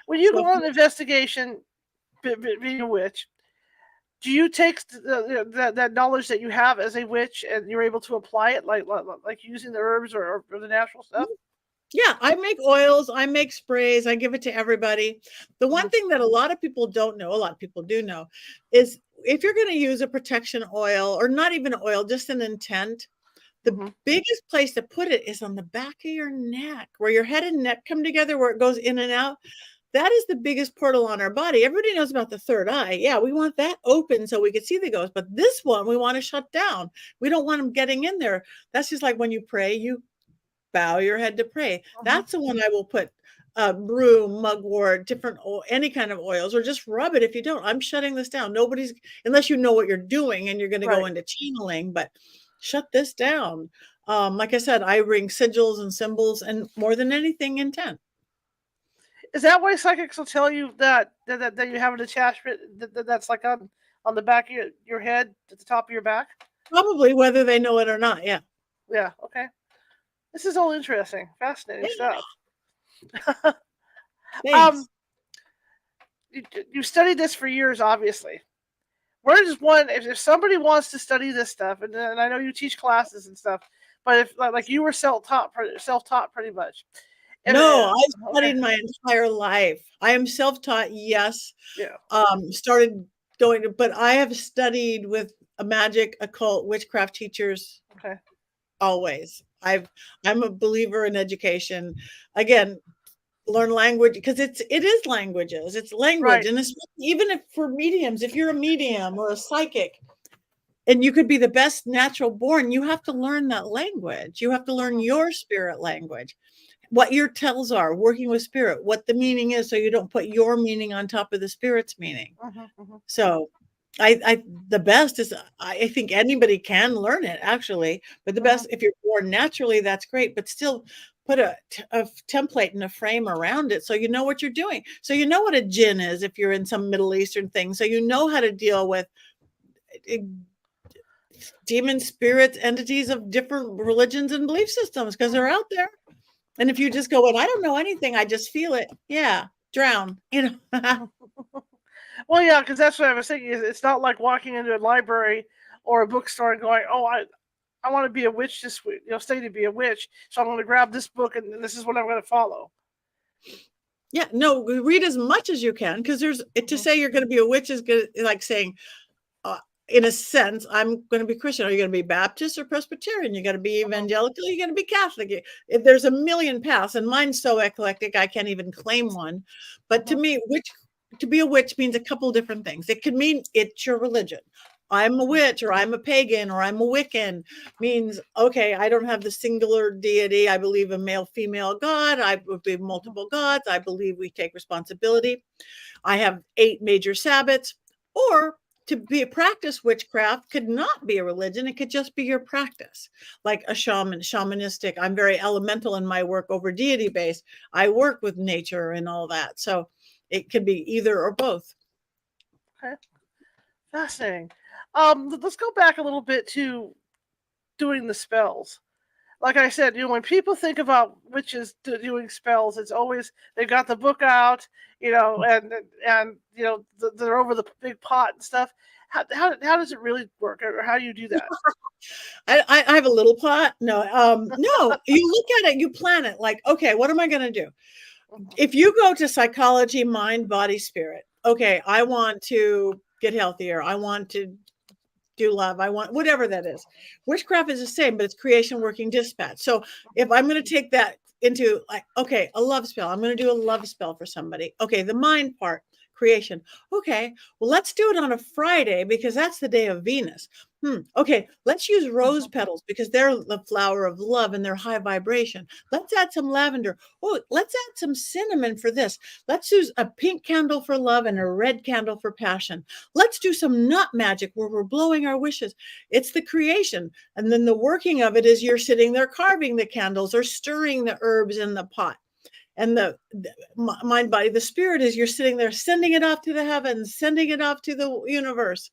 When you go on an investigation, being a witch, do you take that knowledge that you have as a witch and you're able to apply it, like using the herbs or the natural stuff? Yeah, I make oils, I make sprays, I give it to everybody. The one thing that a lot of people don't know, a lot of people do know, is if you're going to use a protection oil, or not even oil, just an intent, the biggest place to put it is on the back of your neck, where your head and neck come together, where it goes in and out. That is the biggest portal on our body. Everybody knows about the third eye. Yeah, we want that open so we can see the ghost. But this one, we want to shut down. We don't want them getting in there. That's just like when you pray, you bow your head to pray. That's the one I will put broom, mugwort, different any kind of oils, or just rub it if you don't. I'm shutting this down. Nobody's, unless you know what you're doing and you're going to go into channeling, but shut this down. Like I said, I ring sigils and symbols, and more than anything, intent. Is that why psychics will tell you that you have an attachment that's like on the back of your head, at the top of your back? Probably, whether they know it or not. Yeah. Yeah. Okay. This is all interesting, fascinating stuff. You studied this for years, obviously. Where does one, if somebody wants to study this stuff, and I know you teach classes and stuff, but if like you were self-taught pretty much. No, I studied my entire life. I am self-taught, yes. Yeah. Started going to, but I have studied with a magic, occult, witchcraft teachers. Okay. Always. I'm a believer in education. Again, learn language, because it is languages. It's language. And even if for mediums, if you're a medium or a psychic, and you could be the best natural born, you have to learn that language. You have to learn your spirit language, what your tells are, working with spirit, what the meaning is, so you don't put your meaning on top of the spirit's meaning. So the best is, I think anybody can learn it, actually, but the best, if you're born naturally, that's great, but still put a template and a frame around it so you know what you're doing. So you know what a jinn is if you're in some Middle Eastern thing. So you know how to deal with demon spirits, entities of different religions and belief systems, because they're out there. And if you just go, well, I don't know anything, I just feel it. Yeah, drown, Well, yeah, because that's what I was thinking. It's not like walking into a library or a bookstore and going, "Oh, I want to be a witch this week. Study to be a witch, so I'm going to grab this book and this is what I'm going to follow." Yeah, no, read as much as you can, because there's to say you're going to be a witch is good, like saying, in a sense, I'm going to be Christian. Are you going to be Baptist or Presbyterian? You're going to be evangelical. You're going to be Catholic. If there's a million paths, and mine's so eclectic, I can't even claim one. But to me, to be a witch means a couple different things. It could mean it's your religion. I'm a witch, or I'm a pagan, or I'm a Wiccan. Means, okay, I don't have the singular deity. I believe a male, female God. I believe multiple gods. I believe we take responsibility. I have 8 major Sabbats. Or to be a practice witchcraft could not be a religion. It could just be your practice, like a shamanistic. I'm very elemental in my work over deity based. I work with nature and all that. So it could be either or both. Okay. Fascinating. Let's go back a little bit to doing the spells. Like I said, when people think about witches doing spells, it's always they got the book out, and they're over the big pot and stuff. How does it really work, or how do you do that? I have a little pot. No, no. You look at it, you plan it. Like, okay, what am I going to do? If you go to psychology, mind, body, spirit, okay, I want to get healthier. I want to do love. I want whatever that is. Witchcraft is the same, but it's creation working dispatch. So if I'm going to take that into like, okay, a love spell, I'm going to do a love spell for somebody. Okay, the mind part, creation. Okay, well, let's do it on a Friday because that's the day of Venus. Okay, let's use rose petals because they're the flower of love and they're high vibration. Let's add some lavender. Oh, let's add some cinnamon for this. Let's use a pink candle for love and a red candle for passion. Let's do some nut magic where we're blowing our wishes. It's the creation. And then the working of it is you're sitting there carving the candles or stirring the herbs in the pot. And the mind, body, the spirit is you're sitting there sending it off to the heavens, sending it off to the universe.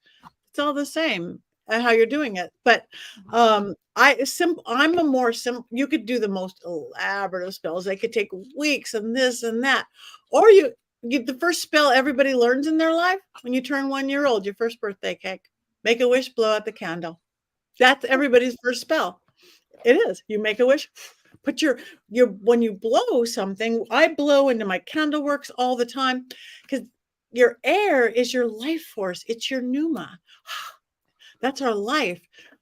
It's all the same how you're doing it. But I'm a more simple. You could do the most elaborate of spells. They could take weeks and this and that. Or you the first spell everybody learns in their life when you turn 1 year old, your first birthday cake. Make a wish, blow out the candle. That's everybody's first spell. It is. You make a wish. Put your when you blow something, I blow into my candle works all the time because your air is your life force. It's your pneuma. That's our life.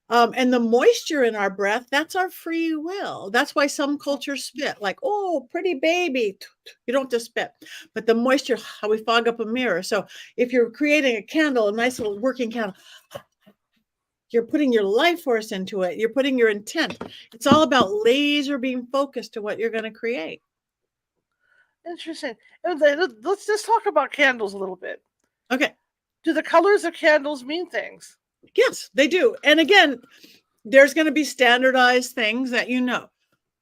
And the moisture in our breath, that's our free will. That's why some cultures spit like, oh, pretty baby. You don't just spit, but the moisture, how we fog up a mirror. So if you're creating a candle, a nice little working candle, you're putting your life force into it. You're putting your intent. It's all about laser beam focused to what you're going to create. Interesting. Let's just talk about candles a little bit. Okay. Do the colors of candles mean things? Yes, they do. And again, there's going to be standardized things that you know.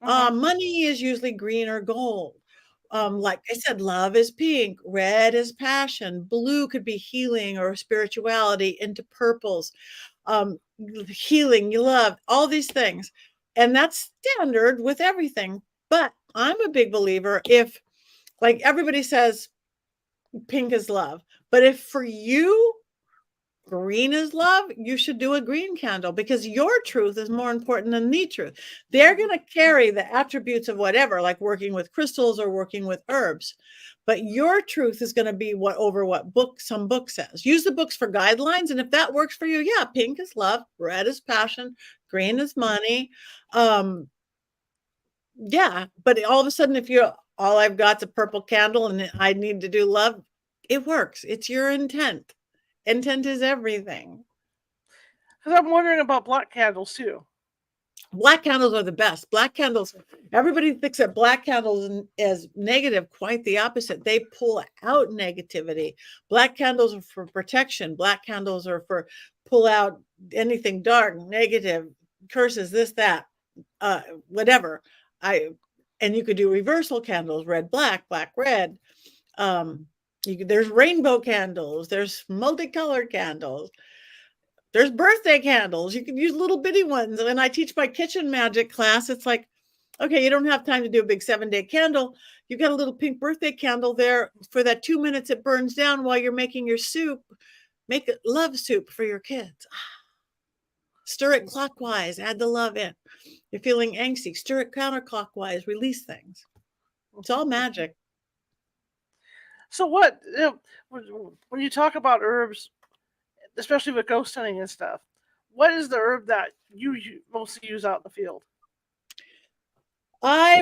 Money is usually green or gold. Like I said, love is pink, red is passion, blue could be healing or spirituality, into purples, healing, you love, all these things. And that's standard with everything. But I'm a big believer if, like everybody says, pink is love. But if for you, green is love, you should do a green candle because your truth is more important than the truth. They're going to carry the attributes of whatever, like working with crystals or working with herbs. But your truth is going to be what some book says. Use the books for guidelines. And if that works for you, yeah, pink is love, red is passion, green is money. Yeah, but all of a sudden, if all I've got's a purple candle and I need to do love, it works. It's your intent. Intent is everything. Because I'm wondering about black candles too. Black candles are the best. Black candles, everybody thinks that black candles is negative. Quite the opposite. They pull out negativity. Black candles are for protection. Black candles are for pull out anything dark, negative, curses, this, that, whatever. And you could do reversal candles, red, black, red. There's rainbow candles. There's multicolored candles. There's birthday candles. You can use little bitty ones. When I teach my kitchen magic class, it's like, okay, you don't have time to do a big 7-day candle. You've got a little pink birthday candle there for that 2 minutes it burns down while you're making your soup. Make it love soup for your kids. Stir it clockwise, add the love in. You're feeling angsty, stir it counterclockwise, release things. It's all magic. So when you talk about herbs, especially with ghost hunting and stuff, what is the herb that you mostly use out in the field? I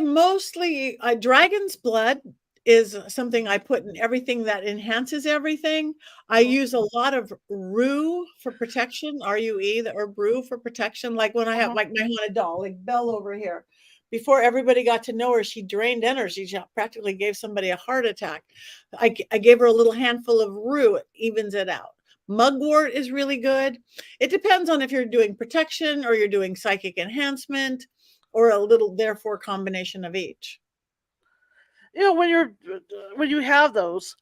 dragon's blood is something I put in everything that enhances everything. I use a lot of rue for protection, R-U-E, or brew for protection. Like when I have like my haunted doll, like Belle over here. Before everybody got to know her, she drained energy. She practically gave somebody a heart attack. I gave her a little handful of rue. It evens it out. Mugwort is really good. It depends on if you're doing protection or you're doing psychic enhancement or a little, therefore, combination of each. You know, when you have those,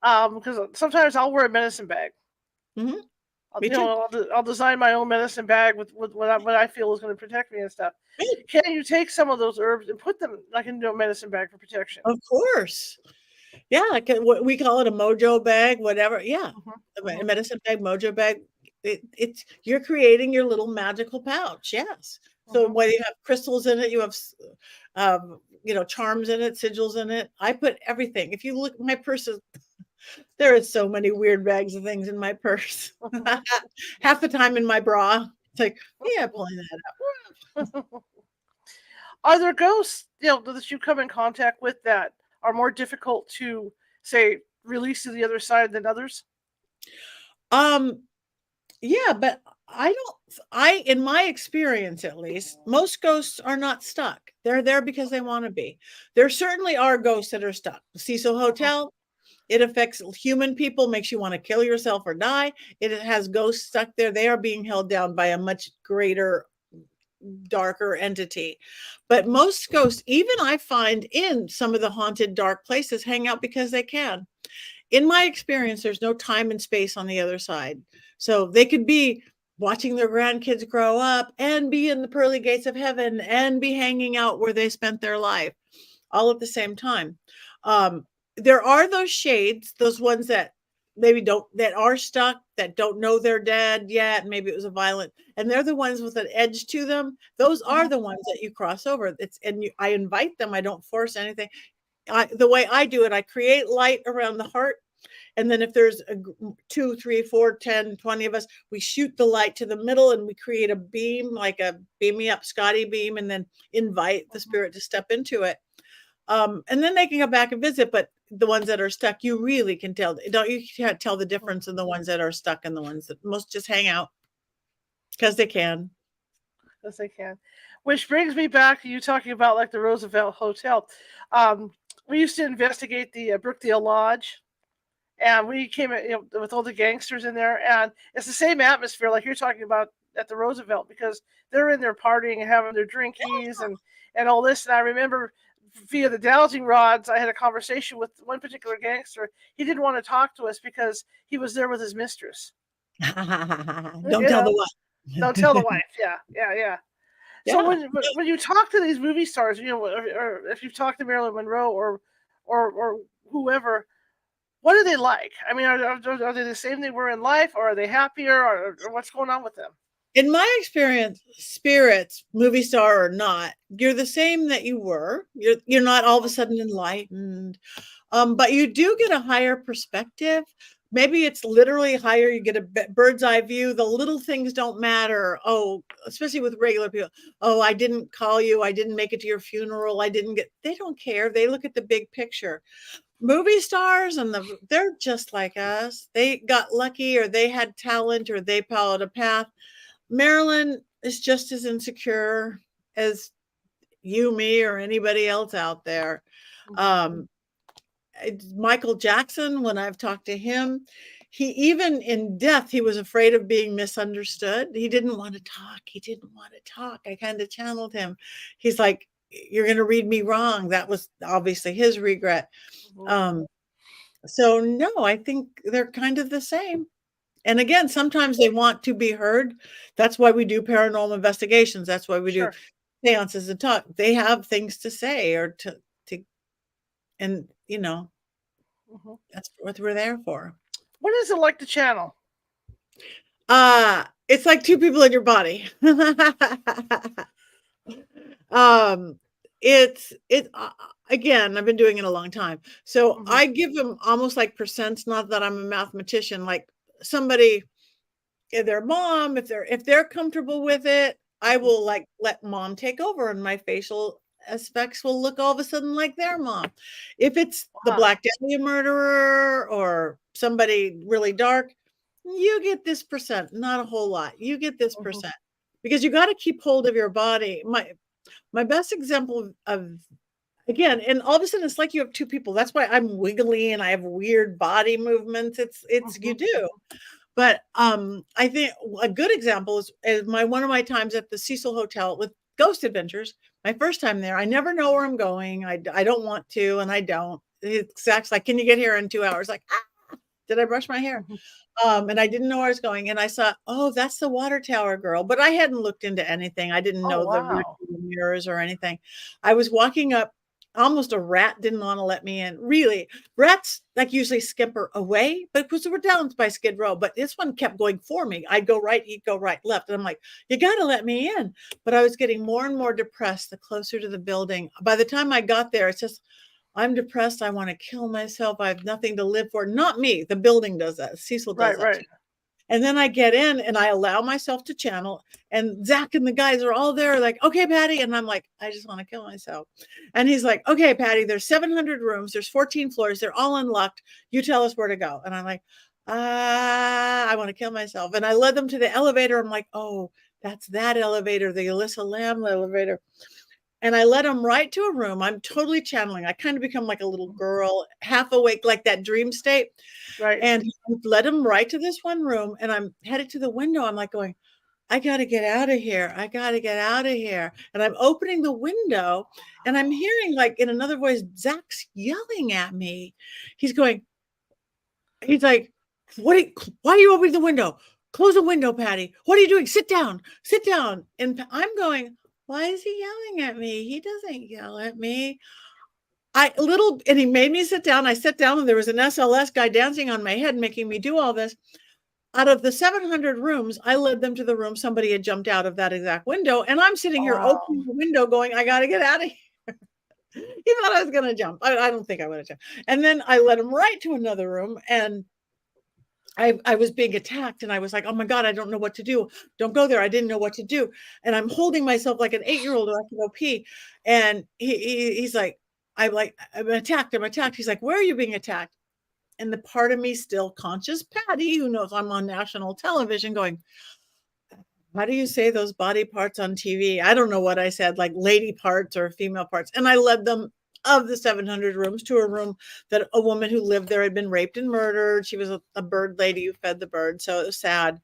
because sometimes I'll wear a medicine bag. Mm-hmm. Me too. I'll design my own medicine bag with what I feel is going to protect me and stuff. Can you take some of those herbs and put them like into a medicine bag for protection? Of course. Yeah, like we call it a mojo bag, whatever. Yeah, a medicine bag, mojo bag. It's you're creating your little magical pouch. Yes. So whether you have crystals in it, you have, charms in it, sigils in it. I put everything. If you look, my purse is. There is so many weird bags of things in my purse. Half the time in my bra. It's like, yeah, pulling that out. Are there ghosts, that you come in contact with that are more difficult to, say, release to the other side than others? Yeah, but in my experience at least, most ghosts are not stuck. They're there because they want to be. There certainly are ghosts that are stuck. The Cecil Hotel, it affects human people, makes you want to kill yourself or die. It has ghosts stuck there. They are being held down by a much greater, darker entity. But most ghosts, even I find in some of the haunted dark places, hang out because they can. In my experience, there's no time and space on the other side. So they could be watching their grandkids grow up and be in the pearly gates of heaven and be hanging out where they spent their life all at the same time. There are those shades, those ones that maybe that are stuck, that don't know they're dead yet. Maybe it was a violent, and they're the ones with an edge to them. Those are the ones that you cross over. I invite them. I don't force anything. The way I do it, I create light around the heart. And then if there's 2, 3, 4, 10, 20 of us, we shoot the light to the middle and we create a beam, like a beam me up Scotty beam, and then invite the spirit to step into it. And then they can come back and visit. But the ones that are stuck, you really can tell. You can't tell the difference in the ones that are stuck and the ones that most just hang out because they can. Yes, they can. Which brings me back to you talking about like the Roosevelt Hotel. We used to investigate the Brookdale Lodge, and we came with all the gangsters in there, and it's the same atmosphere like you're talking about at the Roosevelt, because they're in there partying and having their drinkies and all this. And I remember via the dowsing rods, I had a conversation with one particular gangster. He didn't want to talk to us because he was there with his mistress. Don't tell the wife. Don't tell the wife. Yeah. So when you talk to these movie stars, or if you've talked to Marilyn Monroe or whoever, what are they like? I mean, are they the same they were in life, or are they happier, or what's going on with them? In my experience, spirits, movie star or not, you're the same that you were. You're not all of a sudden enlightened, but you do get a higher perspective. Maybe it's literally higher. You get a bird's eye view. The little things don't matter. Oh, especially with regular people. Oh, I didn't call you. I didn't make it to your funeral. They don't care. They look at the big picture. Movie stars they're just like us. They got lucky, or they had talent, or they followed a path. Marilyn is just as insecure as you, me, or anybody else out there. Michael Jackson, when I've talked to him, even in death, he was afraid of being misunderstood. He didn't want to talk. I kind of channeled him. He's like, you're going to read me wrong. That was obviously his regret. So no, I think they're kind of the same. And again, sometimes they want to be heard. That's why we do paranormal investigations. That's why we do seances and talk. They have things to say and that's what we're there for. What is it like to channel? It's like two people in your body. Again, I've been doing it a long time. So I give them almost like percents, not that I'm a mathematician, like somebody, their mom, if they're comfortable with it, I will like let mom take over, and my facial suspects will look all of a sudden like their mom. If it's the Wow. Black Dahlia murderer or somebody really dark, you get this percent, not a whole lot. You get this percent because you got to keep hold of your body. My best example of again, and all of a sudden it's like you have two people. That's why I'm wiggly and I have weird body movements. It's you do. But I think a good example is one of my times at the Cecil Hotel with Ghost Adventures. My first time there, I never know where I'm going. I don't want to, and I don't. It's actually like, can you get here in 2 hours? Like, did I brush my hair? And I didn't know where I was going. And I saw, oh, that's the water tower girl. But I hadn't looked into anything. I didn't know the mirrors or anything. I was walking up. Almost a rat didn't want to let me in. Really, rats like usually scamper away, but because we're down by Skid Row. But this one kept going for me. I'd go right, he'd go right, left. And I'm like, you got to let me in. But I was getting more and more depressed the closer to the building. By the time I got there, it's just, I'm depressed. I want to kill myself. I have nothing to live for. Not me. The building does that. Cecil does that too. And then I get in and I allow myself to channel, and Zach and the guys are all there like, okay, Patti. And I'm like, I just want to kill myself. And he's like, okay, Patti, there's 700 rooms. There's 14 floors. They're all unlocked. You tell us where to go. And I'm like, I want to kill myself. And I led them to the elevator. I'm like, oh, that's that elevator, the Alyssa Lamb elevator. And I led him right to a room. I'm totally channeling. I kind of become like a little girl, half awake, like that dream state. Right. And he led him right to this one room. And I'm headed to the window. I'm like going, I got to get out of here. I got to get out of here. And I'm opening the window and I'm hearing like in another voice, Zach's yelling at me. He's like, why are you opening the window? Close the window, Patti. What are you doing? Sit down. Sit down. And I'm going, why is he yelling at me? He doesn't yell at me. And he made me sit down. I sat down and there was an SLS guy dancing on my head, making me do all this. Out of the 700 rooms, I led them to the room. Somebody had jumped out of that exact window. And I'm sitting here opening the window going, I got to get out of here. He thought I was going to jump. I don't think I would have jumped. And then I led him right to another room and I was being attacked and I was like, oh my God, I don't know what to do. Don't go there. I didn't know what to do. And I'm holding myself like an 8-year-old who has to go pee. And he's like, I'm attacked. I'm attacked. He's like, where are you being attacked? And the part of me still conscious Patti, who knows I'm on national television going, how do you say those body parts on TV? I don't know what I said, like lady parts or female parts. And I led them of the 700 rooms to a room that a woman who lived there had been raped and murdered. She was a bird lady who fed the birds. So it was sad.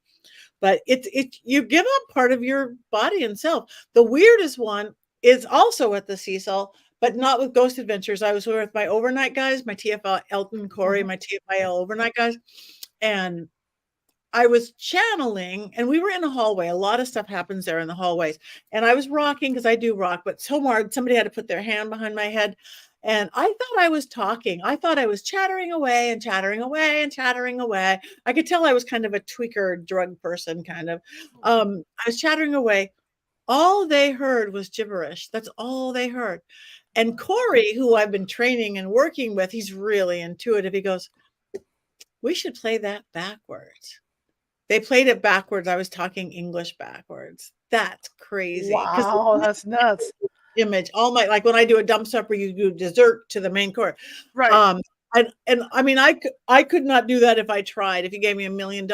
But you give up part of your body and self. The weirdest one is also at the Cecil, but not with Ghost Adventures. I was with my overnight guys, my TFIL, ELTON, Corey, my TFIL overnight guys. And I was channeling and we were in a hallway. A lot of stuff happens there in the hallways. And I was rocking because I do rock, but so hard, somebody had to put their hand behind my head. And I thought I was talking. I thought I was chattering away and chattering away and chattering away. I could tell I was kind of a tweaker drug person, kind of. I was chattering away. All they heard was gibberish. That's all they heard. And Corey, who I've been training and working with, he's really intuitive. He goes, we should play that backwards. They played it backwards. I was talking English backwards. That's crazy. Wow, that's nuts. Image all my, like when I do a dump supper, you do dessert to the main course. Right. And I mean, I could not do that if I tried. If you gave me $1 million,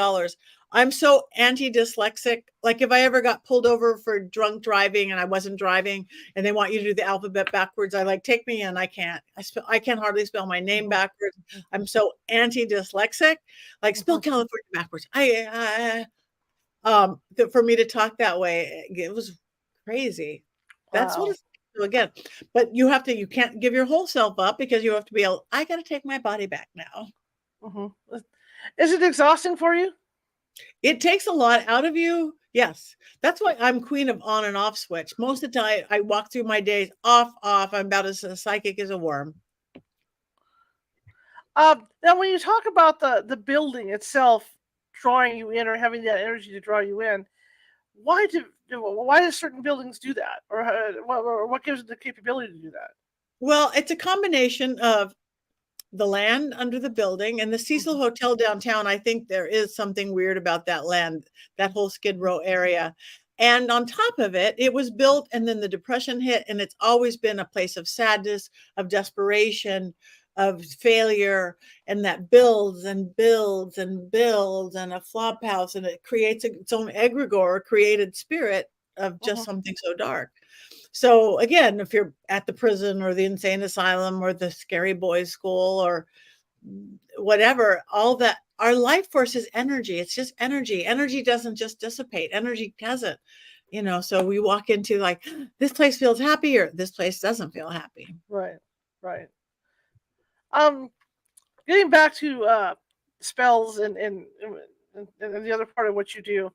I'm so anti-dyslexic. Like if I ever got pulled over for drunk driving and I wasn't driving and they want you to do the alphabet backwards, I like, take me in. I can't. I can hardly spell my name backwards. I'm so anti-dyslexic. Like spell California backwards. For me to talk that way, it was crazy. That's what it's again. But you can't give your whole self up because you have to be able, I got to take my body back now. Is it exhausting for you? It takes a lot out of you. Yes. That's why I'm queen of on and off switch. Most of the time I walk through my days off. I'm about as psychic as a worm. Now, when you talk about the building itself drawing you in or having that energy to draw you in, why do certain buildings do that? Or what gives it the capability to do that? Well, it's a combination of the land under the building and the Cecil Hotel downtown. I think there is something weird about that land, that whole Skid Row area. And on top of it, it was built, and then the Depression hit, and it's always been a place of sadness, of desperation, of failure, and that builds and builds and builds, and a flop house, and it creates its own egregore, created spirit of just something so dark. So again, if you're at the prison or the insane asylum or the scary boys school or whatever, all that, our life force is energy. It's just energy. Energy doesn't just dissipate. Energy doesn't, so we walk into like, this place feels happier. This place doesn't feel happy. Right. Right. Getting back to spells and the other part of what you do.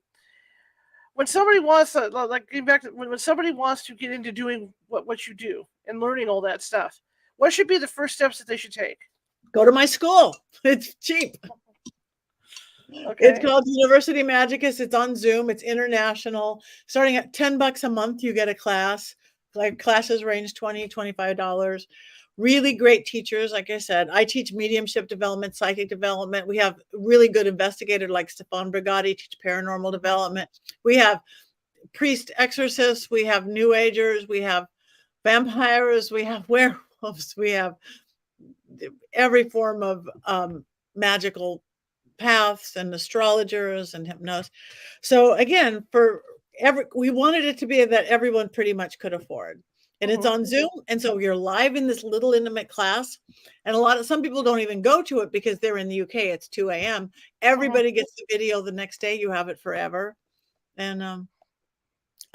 When somebody wants to, like, getting back to when somebody wants to get into doing what you do and learning all that stuff, what should be the first steps that they should take? Go to my school. It's cheap. Okay. It's called University Magicus. It's on Zoom. It's international. Starting at $10 a month, you get a class. Like, classes range $20, $25. Really great teachers. Like I said, I teach mediumship development, psychic development. We have really good investigators like Stefan Brigatti, teach paranormal development. We have priest exorcists. We have new agers. We have vampires. We have werewolves. We have every form of magical paths and astrologers and hypnosis. So again, we wanted it to be that everyone pretty much could afford. And it's on Zoom. And so you're live in this little intimate class. And some people don't even go to it because they're in the UK. It's 2 a.m. Everybody gets the video the next day. You have it forever. And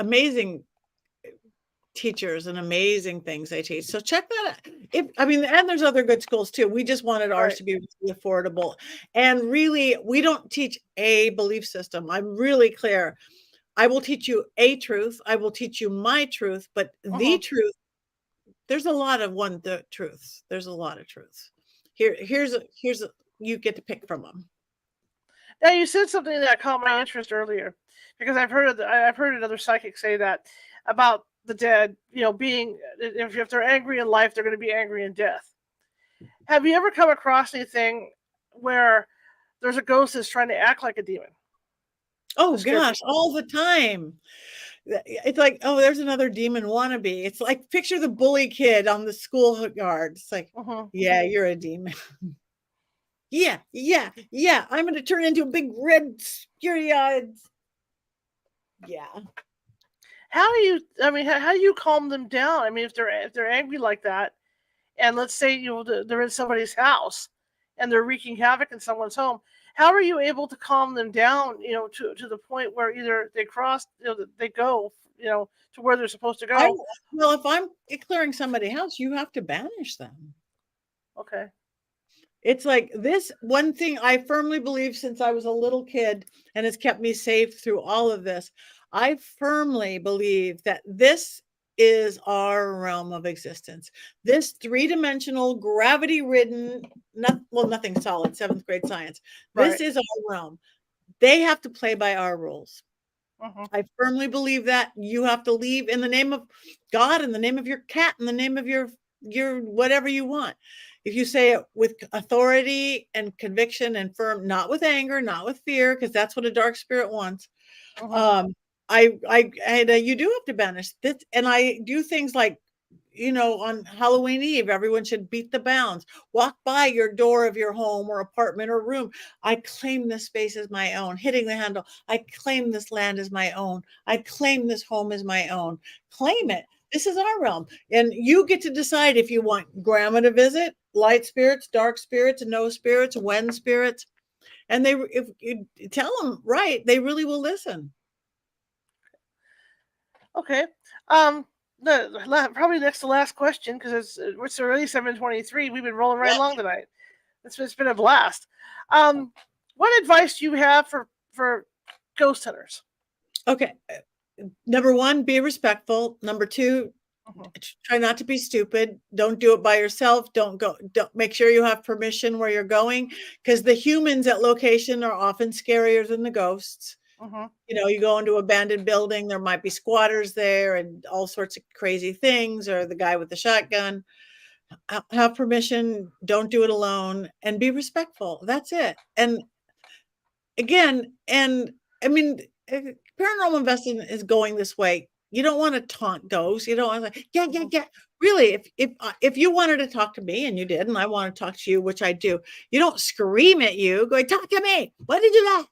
amazing teachers and amazing things they teach. So check that out. And there's other good schools too. We just wanted ours to be really affordable. And really, we don't teach a belief system. I'm really clear. I will teach you a truth. I will teach you my truth, but the truth, there's a lot of truths. There's a lot of truths. Here's you get to pick from them. Now, you said something that caught my interest earlier, because I've heard another psychic say that about the dead, being, if they're angry in life, they're going to be angry in death. Have you ever come across anything where there's a ghost that's trying to act like a demon? Oh gosh, all the time. It's like, oh, there's another demon wannabe. It's like, picture the bully kid on the schoolyard. It's like, yeah, you're a demon. yeah. I'm going to turn into a big red, scary-eyed. Yeah. How do you calm them down? I mean, if they're angry like that, and let's say they're in somebody's house and they're wreaking havoc in someone's home, how are you able to calm them down, to the point where either they cross, they go, to where they're supposed to go? Well, if I'm clearing somebody's house, you have to banish them. Okay. It's like this one thing I firmly believe since I was a little kid, and it's kept me safe through all of this. I firmly believe that this is our realm of existence. This three-dimensional, gravity-ridden, nothing solid, 7th grade science. This is our realm. They have to play by our rules. I firmly believe that. You have to leave in the name of God, in the name of your cat, in the name of your whatever you want. If you say it with authority and conviction and firm, not with anger, not with fear, because that's what a dark spirit wants. You do have to banish this, and I do things like, on Halloween Eve, everyone should beat the bounds. Walk by your door of your home or apartment or room. I claim this space as my own, hitting the handle. I claim this land as my own. I claim this home as my own. Claim it. This is our realm. And you get to decide if you want grandma to visit, light spirits, dark spirits, no spirits, when spirits. And if you tell them right, they really will listen. Okay. Probably next to last question, because it's already 7:23. We've been rolling right along tonight. It's been a blast. What advice do you have for ghost hunters? Okay. Number one, be respectful. Number two, try not to be stupid. Don't do it by yourself. Don't make sure you have permission where you're going, because the humans at location are often scarier than the ghosts. You go into an abandoned building, there might be squatters there and all sorts of crazy things, or the guy with the shotgun. Have permission. Don't do it alone, and be respectful. That's it. And again, paranormal investing is going this way. You don't want to taunt ghosts. You don't want to get. Really, if you wanted to talk to me and you did, and I want to talk to you, which I do, you don't scream at you going, talk to me. What did you like?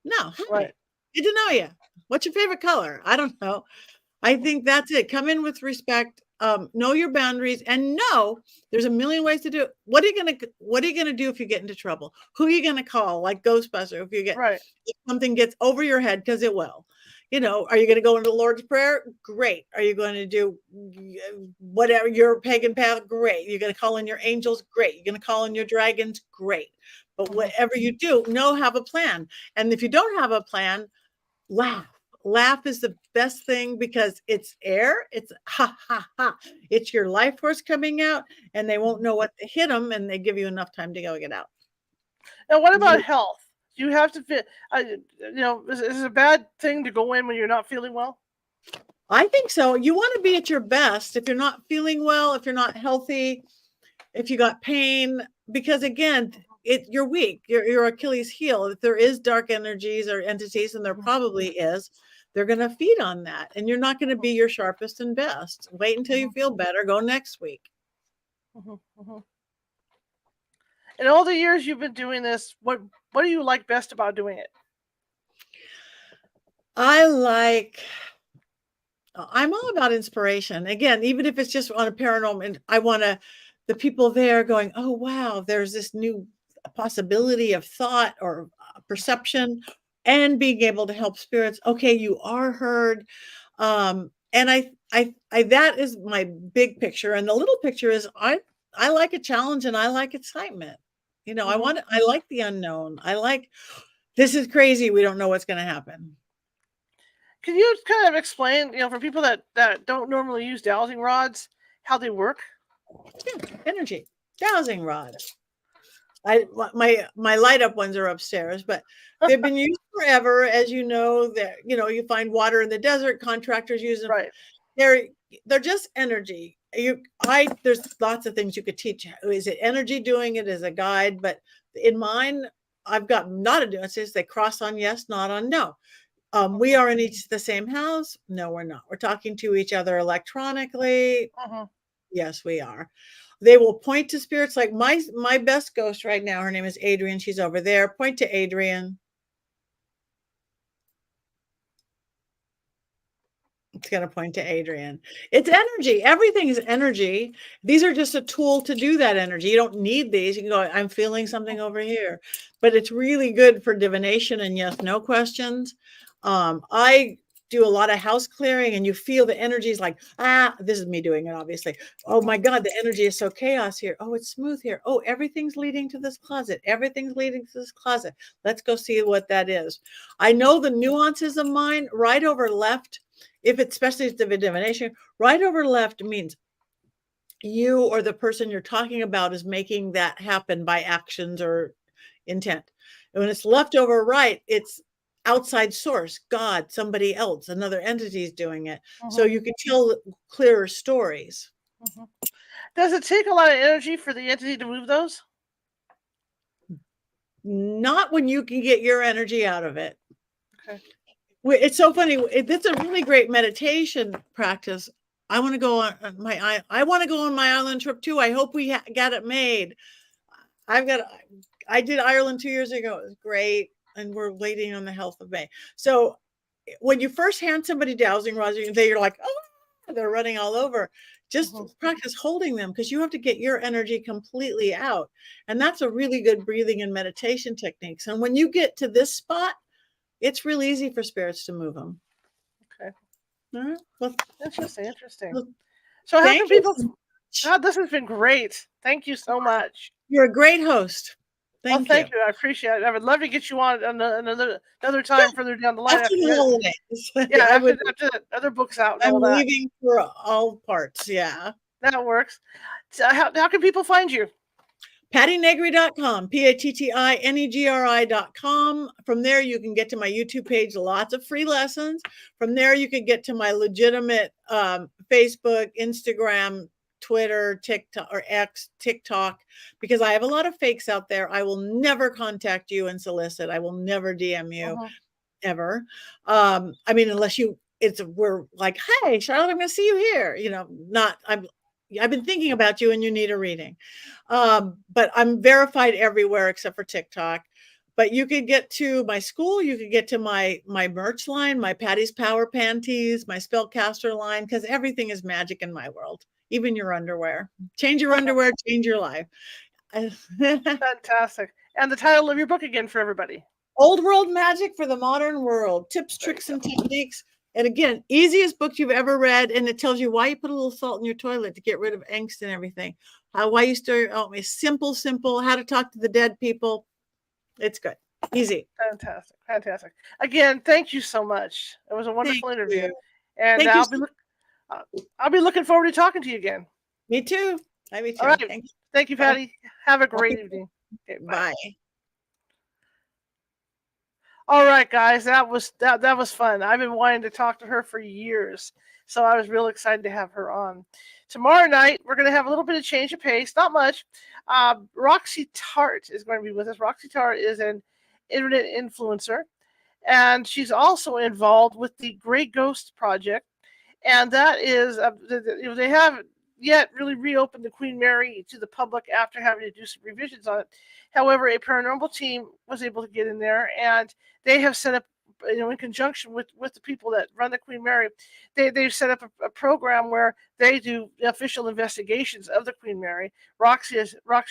No, hi. Right. Good to know you. What's your favorite color? I don't know. I think that's it. Come in with respect. Know your boundaries, and know there's a million ways to do it. What are you gonna do if you get into trouble? Who are you gonna call? Like Ghostbuster, if something gets over your head, because it will. Are you going to go into the Lord's Prayer? Great. Are you going to do whatever your pagan path? Great. You're going to call in your angels? Great. You're going to call in your dragons? Great. But whatever you do, have a plan. And if you don't have a plan, laugh. Laugh is the best thing, because it's air. It's ha, ha, ha. It's your life force coming out, and they won't know what to hit them, and they give you enough time to go get out. Now, what about health? You have to fit, is it a bad thing to go in when you're not feeling well? I think so. You want to be at your best if you're not feeling well, if you're not healthy, if you got pain, because again, you're weak. You're Achilles heel. If there is dark energies or entities, and there probably is, they're going to feed on that, and you're not going to be your sharpest and best. Wait until you feel better. Go next week. In all the years you've been doing this, what do you like best about doing it? I'm all about inspiration. Again, even if it's just on a paranormal, and I want the people there going, oh, wow, there's this new possibility of thought or perception, and being able to help spirits. Okay, you are heard. And I that is my big picture. And the little picture is I like a challenge, and I like excitement. I like the unknown. I like, this is crazy. We don't know what's going to happen. Can you kind of explain, for people that don't normally use dowsing rods, how they work? Yeah, energy dowsing rods. My light up ones are upstairs, but they've been used forever. As you know, that you find water in the desert. Contractors use them. Right. They're just energy. There's lots of things you could teach. Is it energy doing it as a guide? But in mine, I've got not a nuances. They cross on yes, not on no. We are in the same house. No, we're not. We're talking to each other electronically. Yes, we are. They will point to spirits. Like my best ghost right now, her name is Adrian. She's over there. Point to Adrian. It's going to point to Adrian. It's energy. Everything is energy. These are just a tool to do that energy. You don't need these. You can go, I'm feeling something over here. But it's really good for divination and yes, no questions. I do a lot of house clearing, and you feel the energy is like, this is me doing it, obviously. Oh my God, the energy is so chaos here. Oh, it's smooth here. Oh, everything's leading to this closet. Everything's leading to this closet. Let's go see what that is. I know the nuances of mine. Right over left, if it's especially the divination, right over left means you or the person you're talking about is making that happen by actions or intent. And when it's left over right, it's outside source, God, somebody else, another entity is doing it. So you can tell clearer stories. Does it take a lot of energy for the entity to move those? Not when you can get your energy out of it. Okay. It's so funny. It's a really great meditation practice. I want to go on I want to go on my Ireland trip too. I hope we got it made. I did Ireland 2 years ago. It was great. And we're waiting on the health of May. So when you first hand somebody dowsing rods, you're like, oh, they're running all over. Just practice holding them, because you have to get your energy completely out. And that's a really good breathing and meditation techniques. And when you get to this spot, it's real easy for spirits to move them. Okay. All right. Well, interesting. So how can people? God, this has been great. Thank you so much. You're a great host. Thank you. I appreciate it. I would love to get you on another time further down the line. After the holidays. Yeah, after the other books out. I'm leaving for all parts. Yeah. That works. So how can people find you? PattiNegri.com, PattiNegri.com. From there, you can get to my YouTube page, lots of free lessons. From there, you can get to my legitimate Facebook, Instagram, Twitter, TikTok, or X, TikTok, because I have a lot of fakes out there. I will never contact you and solicit. I will never DM you. ever. I mean, unless we're like, hey, Charlotte, I'm going to see you here. I've been thinking about you and you need a reading. But I'm verified everywhere except for TikTok. But you could get to my school, you could get to my merch line, my Patty's Power Panties, my Spellcaster line, because everything is magic in my world, even your underwear. Change your underwear, change your life. Fantastic. And the title of your book again for everybody. Old World Magic for the Modern World. Tips, tricks, and techniques. And again, easiest book you've ever read. And it tells you why you put a little salt in your toilet to get rid of angst and everything. Why you stir. Simple. How to talk to the dead people. It's good. Easy. Fantastic. Again, thank you so much. It was a wonderful interview. And I'll be looking forward to talking to you again. Me too. Me too. All right. Thank you, Patty. Have a great evening. Okay, bye. All right, guys, that was fun. I've been wanting to talk to her for years, so I was real excited to have her on. Tomorrow night, we're going to have a little bit of change of pace, not much. Roxy Tart is going to be with us. Roxy Tart is an internet influencer, and she's also involved with the Grey Ghost Project, and that is they haven't yet really reopened the Queen Mary to the public after having to do some revisions on it. However, a paranormal team was able to get in there, and they have set up, in conjunction with the people that run the Queen Mary, they've set up a program where they do official investigations of the Queen Mary. Roxy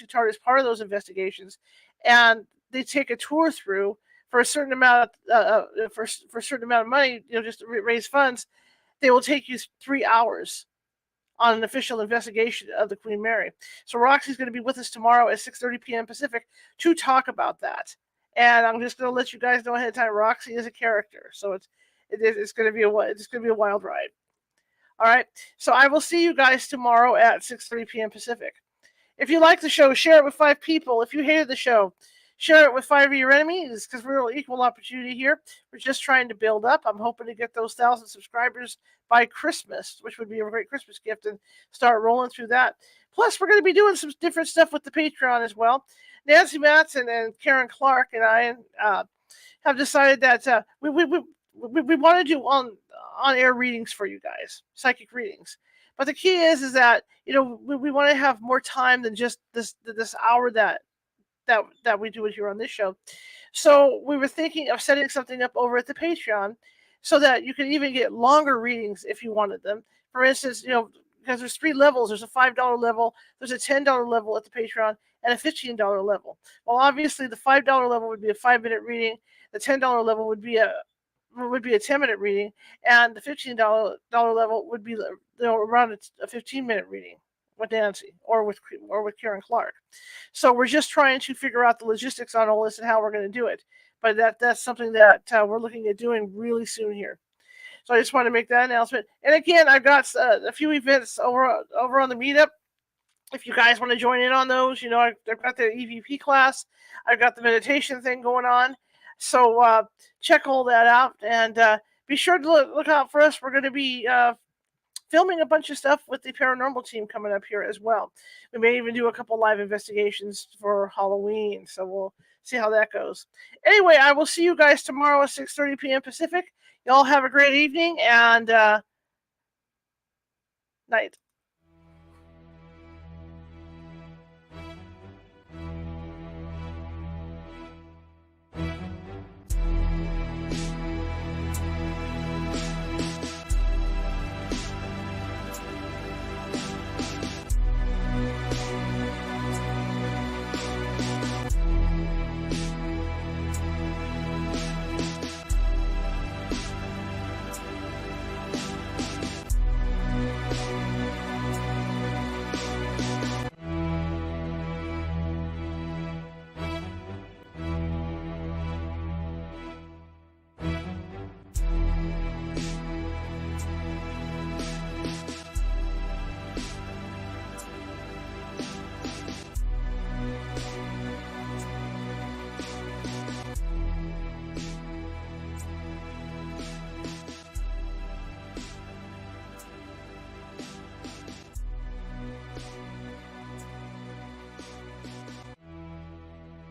Tart is part of those investigations, and they take a tour through for a certain amount for a certain amount of money, just to raise funds. They will take you 3 hours on an official investigation of the Queen Mary. So Roxy's going to be with us tomorrow at 6:30 p.m. Pacific to talk about that. And I'm just going to let you guys know ahead of time, Roxy is a character, so it's going to be a wild ride. All right. So I will see you guys tomorrow at 6:30 p.m. Pacific. If you like the show, share it with 5 people. If you hated the show, share it with 5 of your enemies, because we're equal opportunity here. We're just trying to build up. I'm hoping to get those 1,000 subscribers by Christmas, which would be a great Christmas gift, and start rolling through that. Plus, we're going to be doing some different stuff with the Patreon as well. Nancy Matson and Karen Clark and I have decided that we want to do on-air readings for you guys, psychic readings. But the key is that we want to have more time than just this hour that we do it here on this show. So we were thinking of setting something up over at the Patreon so that you could even get longer readings if you wanted them. For instance, because there's 3 levels. There's a $5 level, there's a $10 level at the Patreon, and a $15 level. Well, obviously the $5 level would be a 5-minute reading, the $10 level would be a 10-minute reading, and the $15 level would be around a 15-minute reading with Nancy or with Karen Clark. So we're just trying to figure out the logistics on all this and how we're going to do it. But that's something that we're looking at doing really soon here. So I just want to make that announcement. And again, I've got a few events over on the meetup. If you guys want to join in on those, I've got the EVP class. I've got the meditation thing going on. So check all that out, and be sure to look out for us. We're going to be filming a bunch of stuff with the paranormal team coming up here as well. We may even do a couple live investigations for Halloween, so we'll see how that goes. Anyway, I will see you guys tomorrow at 6:30 p.m. Pacific. Y'all have a great evening, and night.